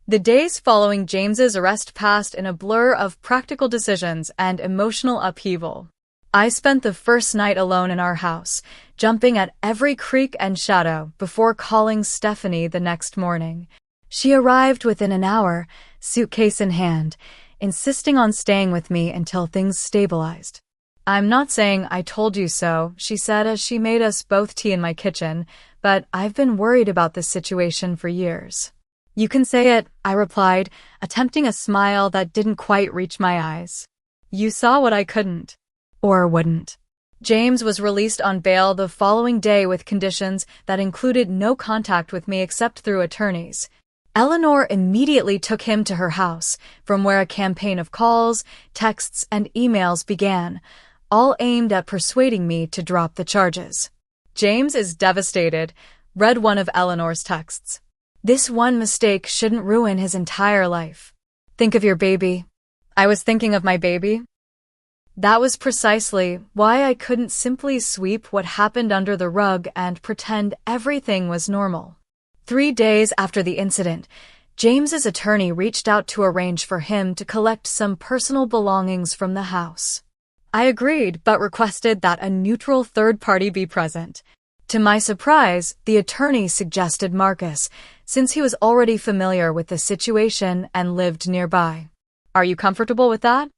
The days following James's arrest passed in a blur of practical decisions and emotional upheaval. I spent the first night alone in our house, jumping at every creak and shadow before calling Stephanie the next morning. She arrived within an hour, suitcase in hand, insisting on staying with me until things stabilized. "I'm not saying I told you so," she said as she made us both tea in my kitchen, "but I've been worried about this situation for years." "You can say it," I replied, attempting a smile that didn't quite reach my eyes. "You saw what I couldn't. Or wouldn't." James was released on bail the following day with conditions that included no contact with me except through attorneys. Eleanor immediately took him to her house, from where a campaign of calls, texts, and emails began, all aimed at persuading me to drop the charges. "James is devastated," read one of Eleanor's texts. "This one mistake shouldn't ruin his entire life. Think of your baby." I was thinking of my baby. That was precisely why I couldn't simply sweep what happened under the rug and pretend everything was normal. 3 days after the incident, James's attorney reached out to arrange for him to collect some personal belongings from the house. I agreed, but requested that a neutral third party be present. To my surprise, the attorney suggested Marcus, since he was already familiar with the situation and lived nearby. "Are you comfortable with that?"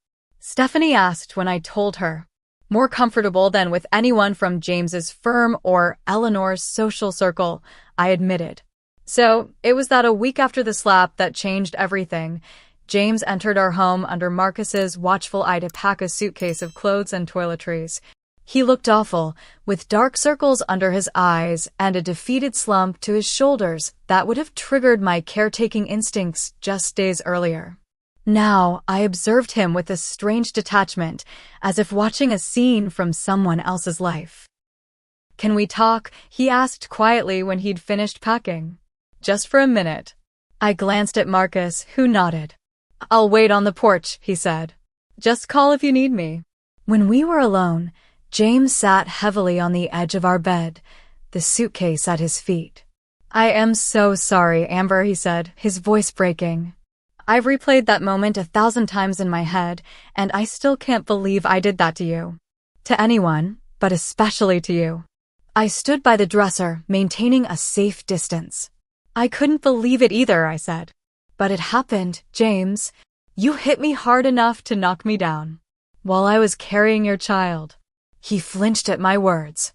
Stephanie asked when I told her. "More comfortable than with anyone from James's firm or Eleanor's social circle," I admitted. So, it was that a week after the slap that changed everything. James entered our home under Marcus's watchful eye to pack a suitcase of clothes and toiletries. He looked awful, with dark circles under his eyes and a defeated slump to his shoulders that would have triggered my caretaking instincts just days earlier. Now, I observed him with a strange detachment, as if watching a scene from someone else's life. "Can we talk?" he asked quietly when he'd finished packing. "Just for a minute." I glanced at Marcus, who nodded. "I'll wait on the porch," he said. "Just call if you need me." When we were alone, James sat heavily on the edge of our bed, the suitcase at his feet. "I am so sorry, Amber," he said, his voice breaking. "I've replayed that moment 1,000 times in my head, and I still can't believe I did that to you. To anyone, but especially to you. I stood by the dresser, maintaining a safe distance. I couldn't believe it either, I said. But it happened, James. You hit me hard enough to knock me down. While I was carrying your child. He flinched at my words.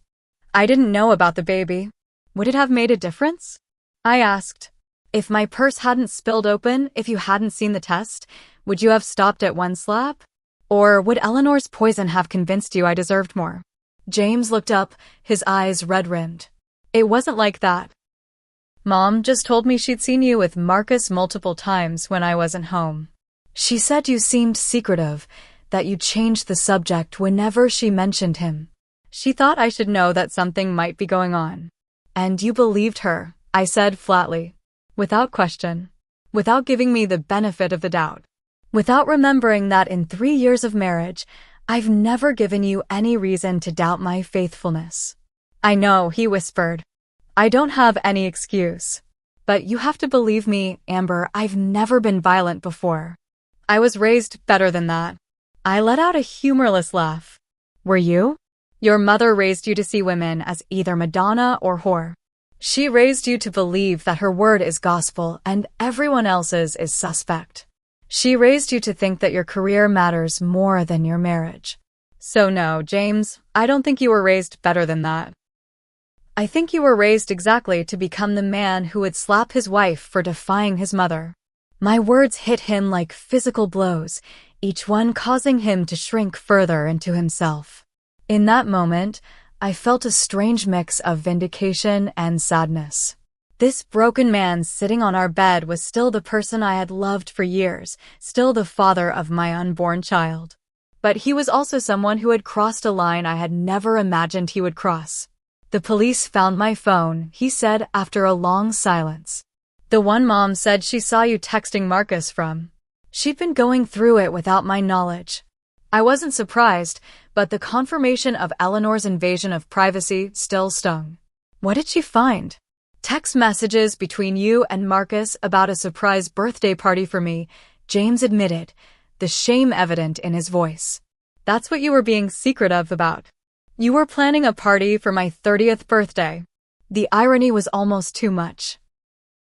I didn't know about the baby. Would it have made a difference? I asked. If my purse hadn't spilled open, if you hadn't seen the test, would you have stopped at one slap? Or would Eleanor's poison have convinced you I deserved more? James looked up, his eyes red-rimmed. It wasn't like that. Mom just told me she'd seen you with Marcus multiple times when I wasn't home. She said you seemed secretive, that you changed the subject whenever she mentioned him. She thought I should know that something might be going on. And you believed her, I said flatly. Without question. Without giving me the benefit of the doubt. Without remembering that in 3 years of marriage, I've never given you any reason to doubt my faithfulness. I know, he whispered. I don't have any excuse. But you have to believe me, Amber, I've never been violent before. I was raised better than that. I let out a humorless laugh. Were you? Your mother raised you to see women as either Madonna or whore. She raised you to believe that her word is gospel and everyone else's is suspect. She raised you to think that your career matters more than your marriage. So no, James, I don't think you were raised better than that. I think you were raised exactly to become the man who would slap his wife for defying his mother. My words hit him like physical blows, each one causing him to shrink further into himself. In that moment, I felt a strange mix of vindication and sadness. This broken man sitting on our bed was still the person I had loved for years, still the father of my unborn child. But he was also someone who had crossed a line I had never imagined he would cross. The police found my phone, he said after a long silence. The one Mom said she saw you texting Marcus from. She'd been going through it without my knowledge. I wasn't surprised, but the confirmation of Eleanor's invasion of privacy still stung. What did she find? Text messages between you and Marcus about a surprise birthday party for me, James admitted, the shame evident in his voice. That's what you were being secretive about. You were planning a party for my 30th birthday. The irony was almost too much.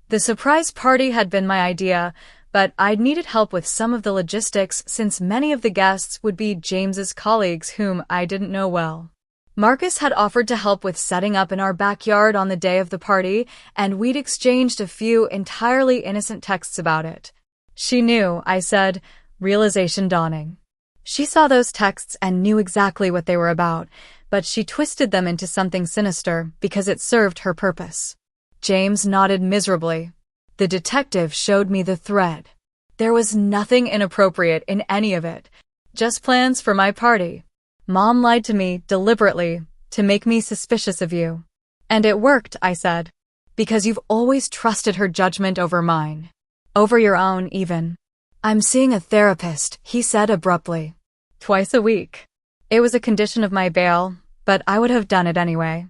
The surprise party had been my idea, but I'd needed help with some of the logistics since many of the guests would be James's colleagues whom I didn't know well. Marcus had offered to help with setting up in our backyard on the day of the party, and we'd exchanged a few entirely innocent texts about it. She knew, I said, realization dawning. She saw those texts and knew exactly what they were about, but she twisted them into something sinister because it served her purpose. James nodded miserably. The detective showed me the thread. There was nothing inappropriate in any of it. Just plans for my party. Mom lied to me deliberately to make me suspicious of you. And it worked, I said. Because you've always trusted her judgment over mine. Over your own, even. I'm seeing a therapist, he said abruptly. Twice a week. It was a condition of my bail, but I would have done it anyway.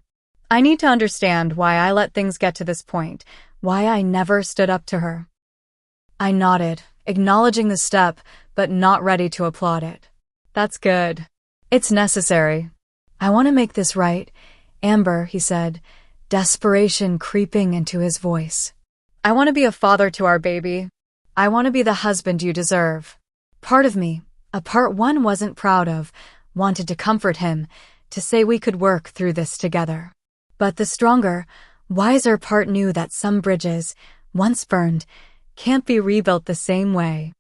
I need to understand why I let things get to this point, why I never stood up to her. I nodded, acknowledging the step, but not ready to applaud it. That's good. It's necessary. I want to make this right, Amber, he said, desperation creeping into his voice. I want to be a father to our baby. I want to be the husband you deserve. Part of me, a part one wasn't proud of, wanted to comfort him, to say we could work through this together. But the stronger, wiser part knew that some bridges, once burned, can't be rebuilt the same way.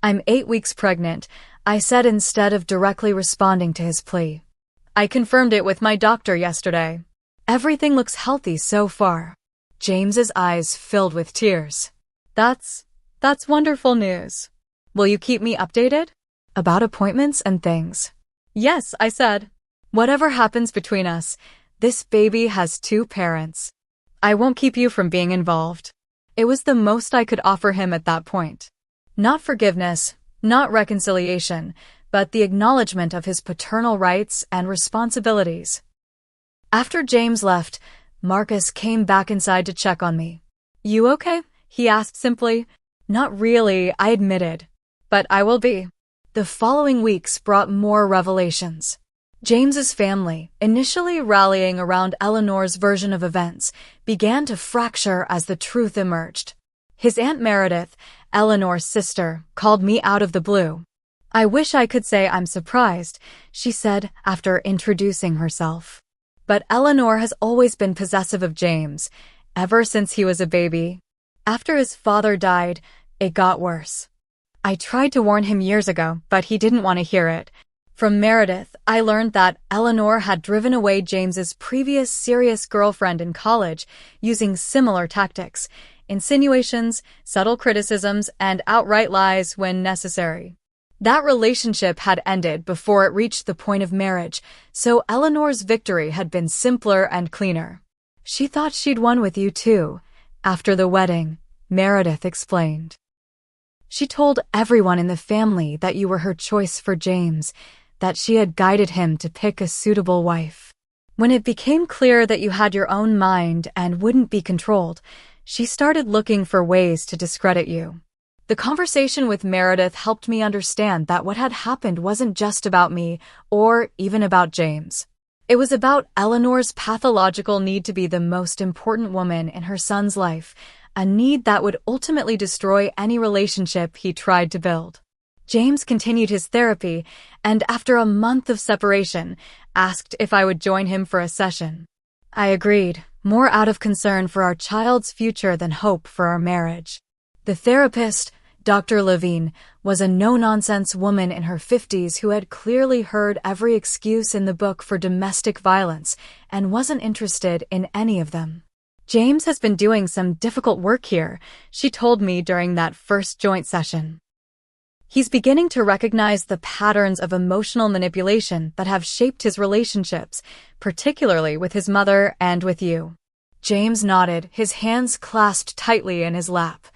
I'm 8 weeks pregnant, I said instead of directly responding to his plea. I confirmed it with my doctor yesterday. Everything looks healthy so far. James's eyes filled with tears. That's wonderful news. Will you keep me updated? About appointments and things. Yes, I said. Whatever happens between us, this baby has 2 parents. I won't keep you from being involved. It was the most I could offer him at that point. Not forgiveness, not reconciliation, but the acknowledgement of his paternal rights and responsibilities. After James left, Marcus came back inside to check on me. You okay? He asked simply. Not really, I admitted. But I will be. The following weeks brought more revelations. James's family, initially rallying around Eleanor's version of events, began to fracture as the truth emerged. His Aunt Meredith, Eleanor's sister, called me out of the blue. "I wish I could say I'm surprised," she said after introducing herself. "But Eleanor has always been possessive of James, ever since he was a baby. After his father died, it got worse. I tried to warn him years ago, but he didn't want to hear it." From Meredith, I learned that Eleanor had driven away James's previous serious girlfriend in college using similar tactics: insinuations, subtle criticisms, and outright lies when necessary. That relationship had ended before it reached the point of marriage, so Eleanor's victory had been simpler and cleaner. "She thought she'd won with you too, after the wedding," Meredith explained. "She told everyone in the family that you were her choice for James, that she had guided him to pick a suitable wife. When it became clear that you had your own mind and wouldn't be controlled, she started looking for ways to discredit you." The conversation with Meredith helped me understand that what had happened wasn't just about me or even about James. It was about Eleanor's pathological need to be the most important woman in her son's life, a need that would ultimately destroy any relationship he tried to build. James continued his therapy, and after a month of separation, asked if I would join him for a session. I agreed, more out of concern for our child's future than hope for our marriage. The therapist, Dr. Levine, was a no-nonsense woman in her 50s who had clearly heard every excuse in the book for domestic violence and wasn't interested in any of them. "James has been doing some difficult work here," she told me during that first joint session. "He's beginning to recognize the patterns of emotional manipulation that have shaped his relationships, particularly with his mother and with you." James nodded, his hands clasped tightly in his lap.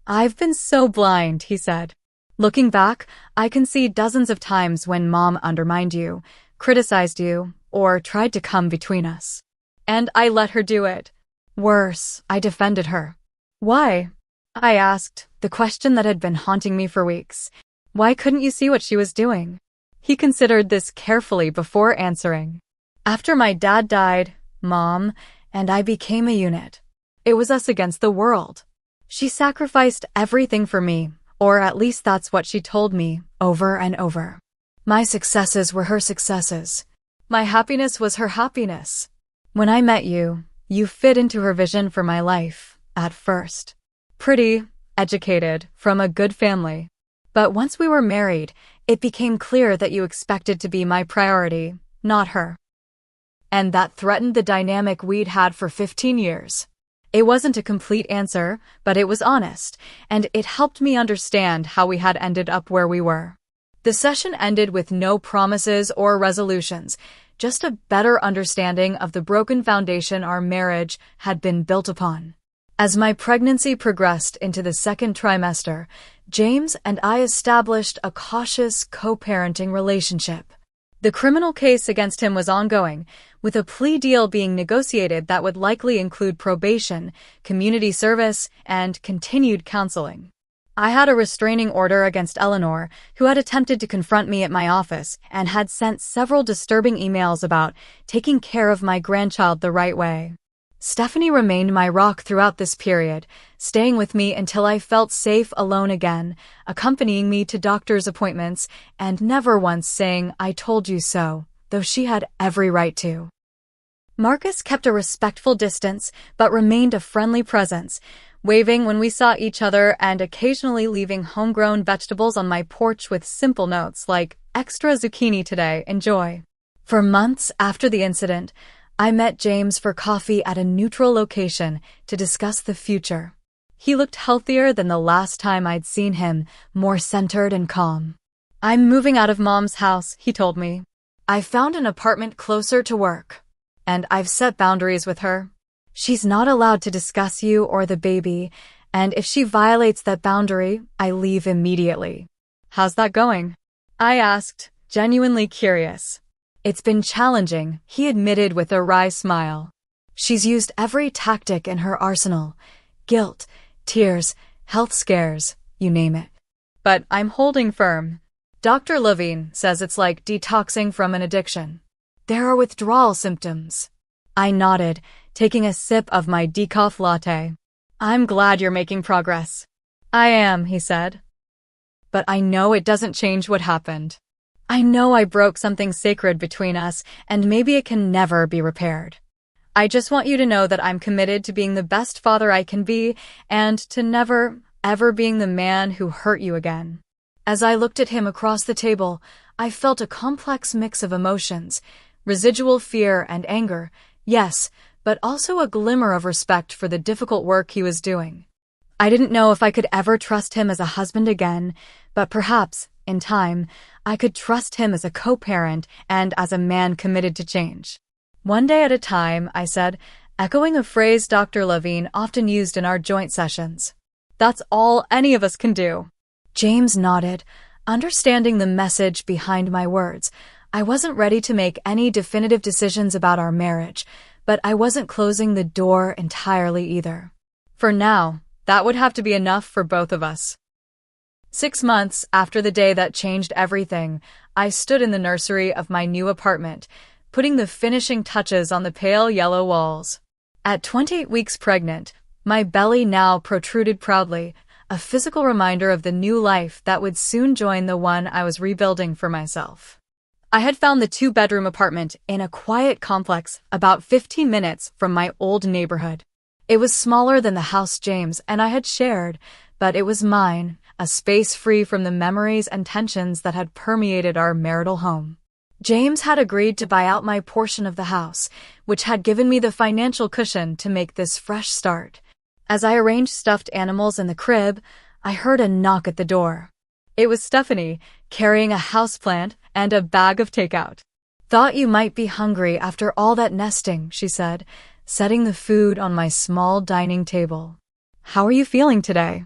"I've been so blind," he said. "Looking back, I can see dozens of times when Mom undermined you, criticized you, or tried to come between us. And I let her do it. Worse, I defended her." "Why?" I asked, the question that had been haunting me for weeks. "Why couldn't you see what she was doing?" He considered this carefully before answering. "After my dad died, Mom and I became a unit. It was us against the world. She sacrificed everything for me, or at least that's what she told me, over and over. My successes were her successes. My happiness was her happiness. When I met you, you fit into her vision for my life, at first. Pretty, educated, from a good family. But once we were married, it became clear that you expected to be my priority, not her. And that threatened the dynamic we'd had for 15 years. It wasn't a complete answer, but it was honest, and it helped me understand how we had ended up where we were. The session ended with no promises or resolutions, just a better understanding of the broken foundation our marriage had been built upon. As my pregnancy progressed into the second trimester, James and I established a cautious co-parenting relationship. The criminal case against him was ongoing, with a plea deal being negotiated that would likely include probation, community service, and continued counseling. I had a restraining order against Eleanor, who had attempted to confront me at my office and had sent several disturbing emails about taking care of my grandchild the right way. Stephanie remained my rock throughout this period, staying with me until I felt safe alone again, accompanying me to doctor's appointments, and never once saying, "I told you so," though she had every right to. Marcus kept a respectful distance, but remained a friendly presence, waving when we saw each other and occasionally leaving homegrown vegetables on my porch with simple notes like, "Extra zucchini today, enjoy." For months after the incident, I met James for coffee at a neutral location to discuss the future. He looked healthier than the last time I'd seen him, more centered and calm. "I'm moving out of Mom's house," he told me. "I found an apartment closer to work. And I've set boundaries with her. She's not allowed to discuss you or the baby, and if she violates that boundary, I leave immediately." "How's that going?" I asked, genuinely curious. "It's been challenging," he admitted with a wry smile. "She's used every tactic in her arsenal. Guilt, tears, health scares, you name it. But I'm holding firm. Dr. Levine says it's like detoxing from an addiction. There are withdrawal symptoms. I nodded, taking a sip of my decaf latte. I'm glad you're making progress. I am, he said. But I know it doesn't change what happened. I know I broke something sacred between us, and maybe it can never be repaired. I just want you to know that I'm committed to being the best father I can be, and to never, ever being the man who hurt you again. As I looked at him across the table, I felt a complex mix of emotions, residual fear and anger, yes, but also a glimmer of respect for the difficult work he was doing. I didn't know if I could ever trust him as a husband again, but perhaps, in time, I could trust him as a co-parent and as a man committed to change. One day at a time, I said, echoing a phrase Dr. Levine often used in our joint sessions. That's all any of us can do. James nodded, understanding the message behind my words. I wasn't ready to make any definitive decisions about our marriage, but I wasn't closing the door entirely either. For now, that would have to be enough for both of us. 6 months after the day that changed everything, I stood in the nursery of my new apartment, putting the finishing touches on the pale yellow walls. At 28 weeks pregnant, my belly now protruded proudly, a physical reminder of the new life that would soon join the one I was rebuilding for myself. I had found the 2-bedroom apartment in a quiet complex about 15 minutes from my old neighborhood. It was smaller than the house James and I had shared, but it was mine, a space free from the memories and tensions that had permeated our marital home. James had agreed to buy out my portion of the house, which had given me the financial cushion to make this fresh start. As I arranged stuffed animals in the crib, I heard a knock at the door. It was Stephanie, carrying a houseplant and a bag of takeout. Thought you might be hungry after all that nesting, she said, setting the food on my small dining table. How are you feeling today?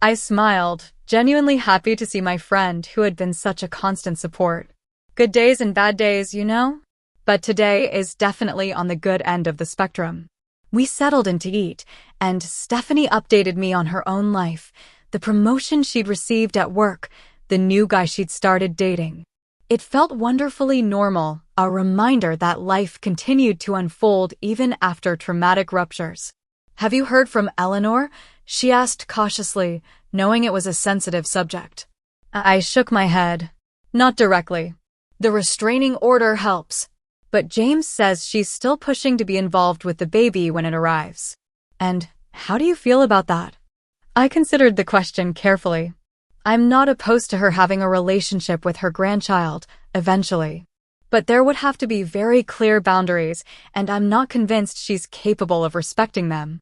I smiled, genuinely happy to see my friend who had been such a constant support. Good days and bad days, you know? But today is definitely on the good end of the spectrum. We settled in to eat, and Stephanie updated me on her own life, the promotion she'd received at work, the new guy she'd started dating. It felt wonderfully normal, a reminder that life continued to unfold even after traumatic ruptures. Have you heard from Eleanor? She asked cautiously, knowing it was a sensitive subject. I shook my head. Not directly. The restraining order helps. But James says she's still pushing to be involved with the baby when it arrives. And how do you feel about that? I considered the question carefully. I'm not opposed to her having a relationship with her grandchild, eventually. But there would have to be very clear boundaries, and I'm not convinced she's capable of respecting them.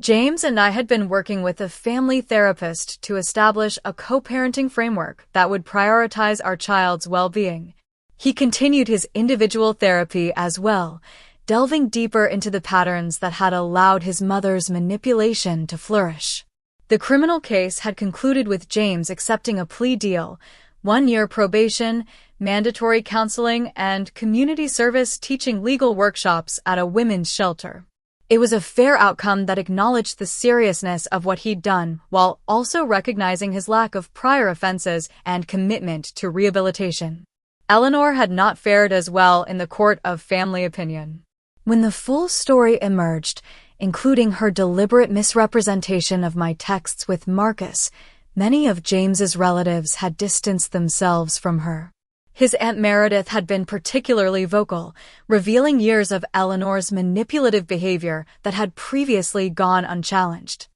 James and I had been working with a family therapist to establish a co-parenting framework that would prioritize our child's well-being. He continued his individual therapy as well, delving deeper into the patterns that had allowed his mother's manipulation to flourish. The criminal case had concluded with James accepting a plea deal, 1-year probation, mandatory counseling, and community service teaching legal workshops at a women's shelter. It was a fair outcome that acknowledged the seriousness of what he'd done while also recognizing his lack of prior offenses and commitment to rehabilitation. Eleanor had not fared as well in the court of family opinion. When the full story emerged, including her deliberate misrepresentation of my texts with Marcus, many of James's relatives had distanced themselves from her. His Aunt Meredith had been particularly vocal, revealing years of Eleanor's manipulative behavior that had previously gone unchallenged.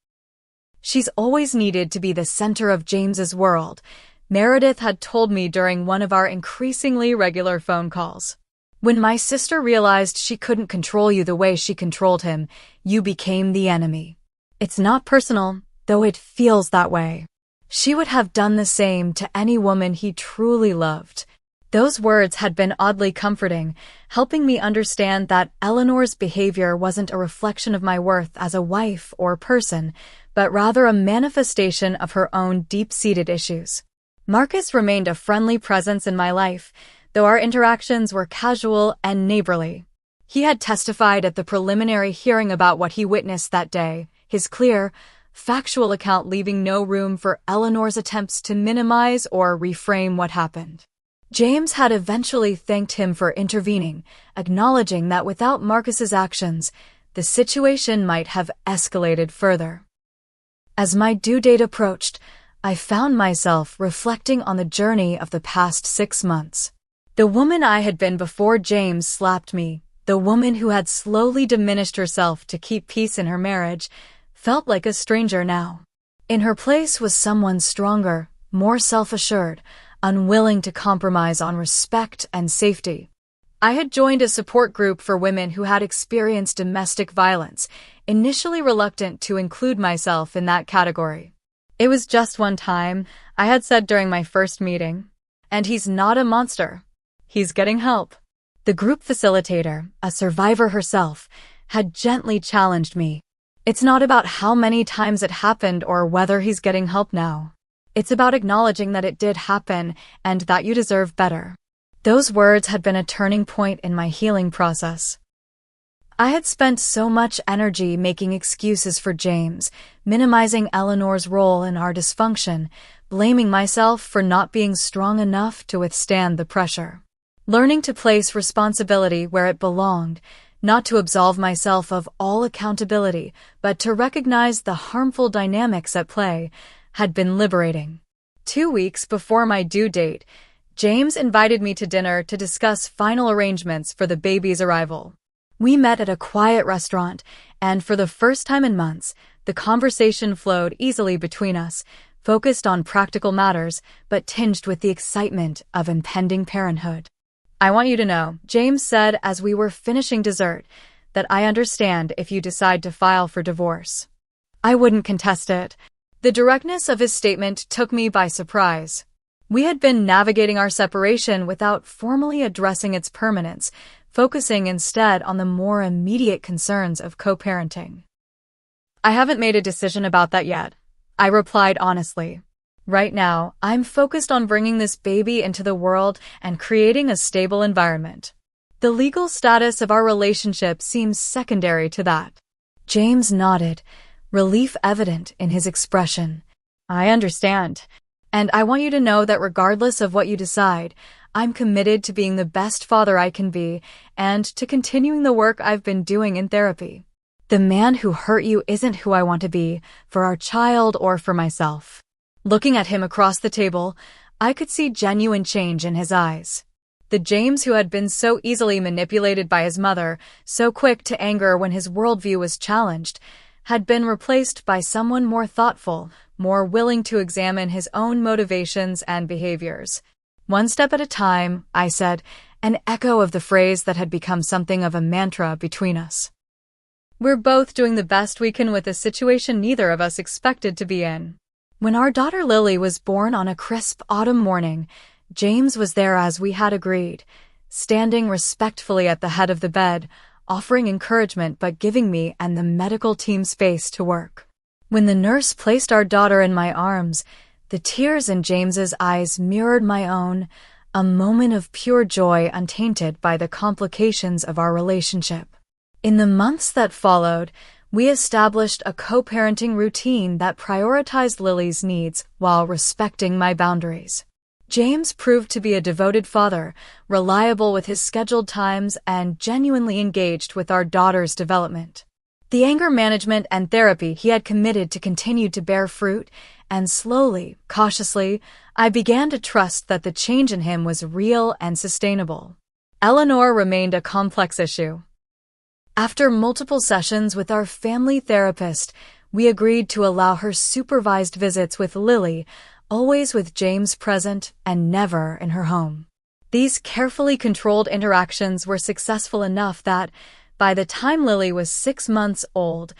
She's always needed to be the center of James's world, Meredith had told me during one of our increasingly regular phone calls. When my sister realized she couldn't control you the way she controlled him, you became the enemy. It's not personal, though it feels that way. She would have done the same to any woman he truly loved. Those words had been oddly comforting, helping me understand that Eleanor's behavior wasn't a reflection of my worth as a wife or person, but rather a manifestation of her own deep-seated issues. Marcus remained a friendly presence in my life, though our interactions were casual and neighborly. He had testified at the preliminary hearing about what he witnessed that day, his clear, factual account leaving no room for Eleanor's attempts to minimize or reframe what happened. James had eventually thanked him for intervening, acknowledging that without Marcus's actions, the situation might have escalated further. As my due date approached, I found myself reflecting on the journey of the past 6 months. The woman I had been before James slapped me, the woman who had slowly diminished herself to keep peace in her marriage, felt like a stranger now. In her place was someone stronger, more self-assured, unwilling to compromise on respect and safety. I had joined a support group for women who had experienced domestic violence, initially reluctant to include myself in that category. It was just one time, I had said during my first meeting, and he's not a monster. He's getting help. The group facilitator, a survivor herself, had gently challenged me. It's not about how many times it happened or whether he's getting help now. It's about acknowledging that it did happen and that you deserve better. Those words had been a turning point in my healing process. I had spent so much energy making excuses for James, minimizing Eleanor's role in our dysfunction, blaming myself for not being strong enough to withstand the pressure. Learning to place responsibility where it belonged, not to absolve myself of all accountability, but to recognize the harmful dynamics at play, had been liberating. 2 weeks before my due date, James invited me to dinner to discuss final arrangements for the baby's arrival. We met at a quiet restaurant, and for the first time in months, the conversation flowed easily between us, focused on practical matters, but tinged with the excitement of impending parenthood. "I want you to know," James said as we were finishing dessert, "that I understand if you decide to file for divorce." I wouldn't contest it. The directness of his statement took me by surprise. We had been navigating our separation without formally addressing its permanence, focusing instead on the more immediate concerns of co-parenting. "I haven't made a decision about that yet," I replied honestly. "Right now, I'm focused on bringing this baby into the world and creating a stable environment. The legal status of our relationship seems secondary to that." James nodded, relief evident in his expression. "I understand. And I want you to know that regardless of what you decide, I'm committed to being the best father I can be and to continuing the work I've been doing in therapy. The man who hurt you isn't who I want to be, for our child or for myself." Looking at him across the table, I could see genuine change in his eyes. The James who had been so easily manipulated by his mother, so quick to anger when his worldview was challenged, had been replaced by someone more thoughtful, more willing to examine his own motivations and behaviors. "One step at a time," I said, an echo of the phrase that had become something of a mantra between us. "We're both doing the best we can with a situation neither of us expected to be in." When our daughter Lily was born on a crisp autumn morning, James was there as we had agreed, standing respectfully at the head of the bed, offering encouragement but giving me and the medical team space to work. When the nurse placed our daughter in my arms, the tears in James's eyes mirrored my own, a moment of pure joy untainted by the complications of our relationship. In the months that followed, we established a co-parenting routine that prioritized Lily's needs while respecting my boundaries. James proved to be a devoted father, reliable with his scheduled times and genuinely engaged with our daughter's development. The anger management and therapy he had committed to continued to bear fruit, and slowly, cautiously, I began to trust that the change in him was real and sustainable. Eleanor remained a complex issue. After multiple sessions with our family therapist, we agreed to allow her supervised visits with Lily, always with James present and never in her home. These carefully controlled interactions were successful enough that, by the time Lily was 6 months old,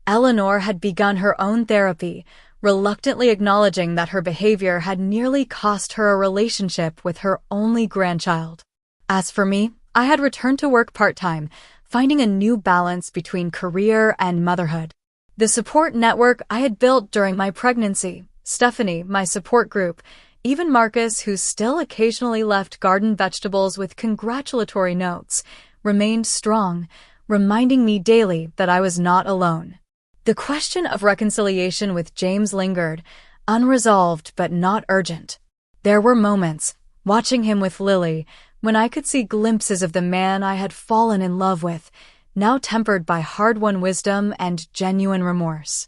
Eleanor had begun her own therapy, reluctantly acknowledging that her behavior had nearly cost her a relationship with her only grandchild. As for me, I had returned to work part-time, finding a new balance between career and motherhood. The support network I had built during my pregnancy, Stephanie, my support group, even Marcus, who still occasionally left garden vegetables with congratulatory notes, remained strong, reminding me daily that I was not alone. The question of reconciliation with James lingered, unresolved but not urgent. There were moments, Watching him with Lily, when I could see glimpses of the man I had fallen in love with, now tempered by hard-won wisdom and genuine remorse.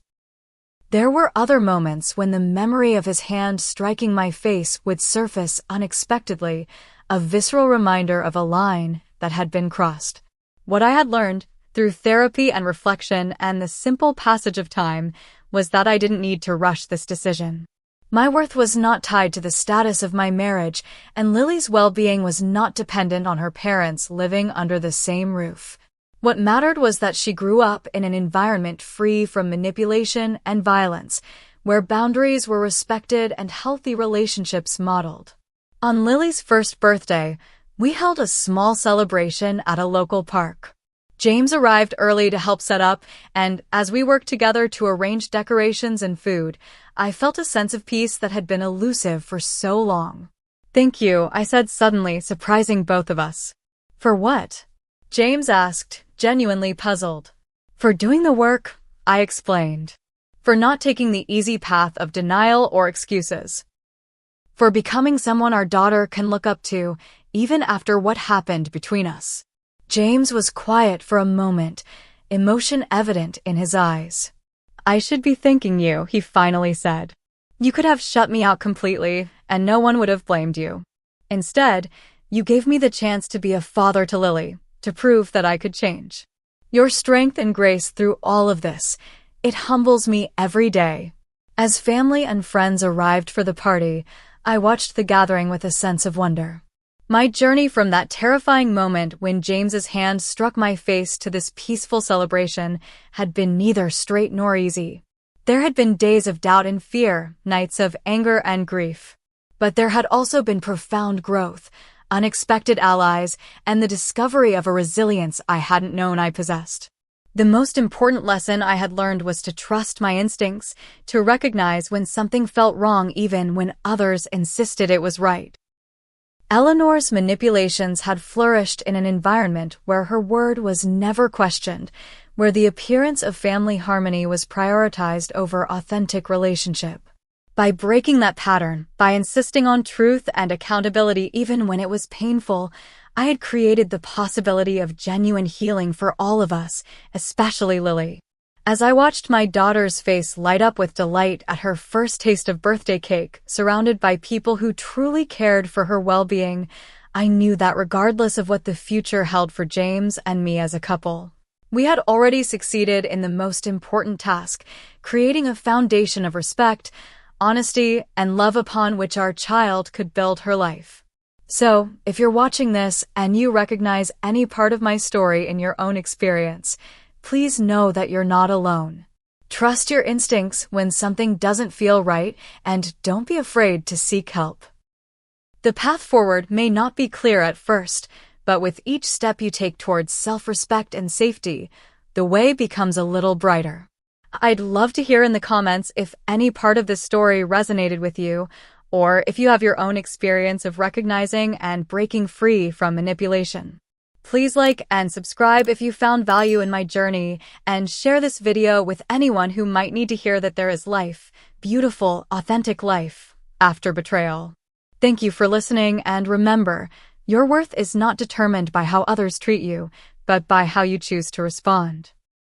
There were other moments when the memory of his hand striking my face would surface unexpectedly, a visceral reminder of a line that had been crossed. What I had learned, through therapy and reflection and the simple passage of time, was that I didn't need to rush this decision. My worth was not tied to the status of my marriage, and Lily's well-being was not dependent on her parents living under the same roof. What mattered was that she grew up in an environment free from manipulation and violence, where boundaries were respected and healthy relationships modeled. On Lily's first birthday, we held a small celebration at a local park. James arrived early to help set up, and as we worked together to arrange decorations and food, I felt a sense of peace that had been elusive for so long. "Thank you," I said suddenly, surprising both of us. "For what?" James asked, genuinely puzzled. "For doing the work," I explained. "For not taking the easy path of denial or excuses. For becoming someone our daughter can look up to, even after what happened between us." James was quiet for a moment, emotion evident in his eyes. "I should be thanking you," he finally said. "You could have shut me out completely, and no one would have blamed you. Instead, you gave me the chance to be a father to Lily, to prove that I could change. Your strength and grace through all of this, it humbles me every day." As family and friends arrived for the party, I watched the gathering with a sense of wonder. My journey from that terrifying moment when James's hand struck my face to this peaceful celebration had been neither straight nor easy. There had been days of doubt and fear, nights of anger and grief. But there had also been profound growth, unexpected allies, and the discovery of a resilience I hadn't known I possessed. The most important lesson I had learned was to trust my instincts, to recognize when something felt wrong even when others insisted it was right. Eleanor's manipulations had flourished in an environment where her word was never questioned, where the appearance of family harmony was prioritized over authentic relationship. By breaking that pattern, by insisting on truth and accountability even when it was painful, I had created the possibility of genuine healing for all of us, especially Lily. As I watched my daughter's face light up with delight at her first taste of birthday cake, surrounded by people who truly cared for her well-being, I knew that regardless of what the future held for James and me as a couple, we had already succeeded in the most important task, creating a foundation of respect, honesty, and love upon which our child could build her life. So, if you're watching this and you recognize any part of my story in your own experience, please know that you're not alone. Trust your instincts when something doesn't feel right, and don't be afraid to seek help. The path forward may not be clear at first, but with each step you take towards self-respect and safety, the way becomes a little brighter. I'd love to hear in the comments if any part of this story resonated with you, or if you have your own experience of recognizing and breaking free from manipulation. Please like and subscribe if you found value in my journey, and share this video with anyone who might need to hear that there is life, beautiful, authentic life, after betrayal. Thank you for listening, and remember, your worth is not determined by how others treat you, but by how you choose to respond.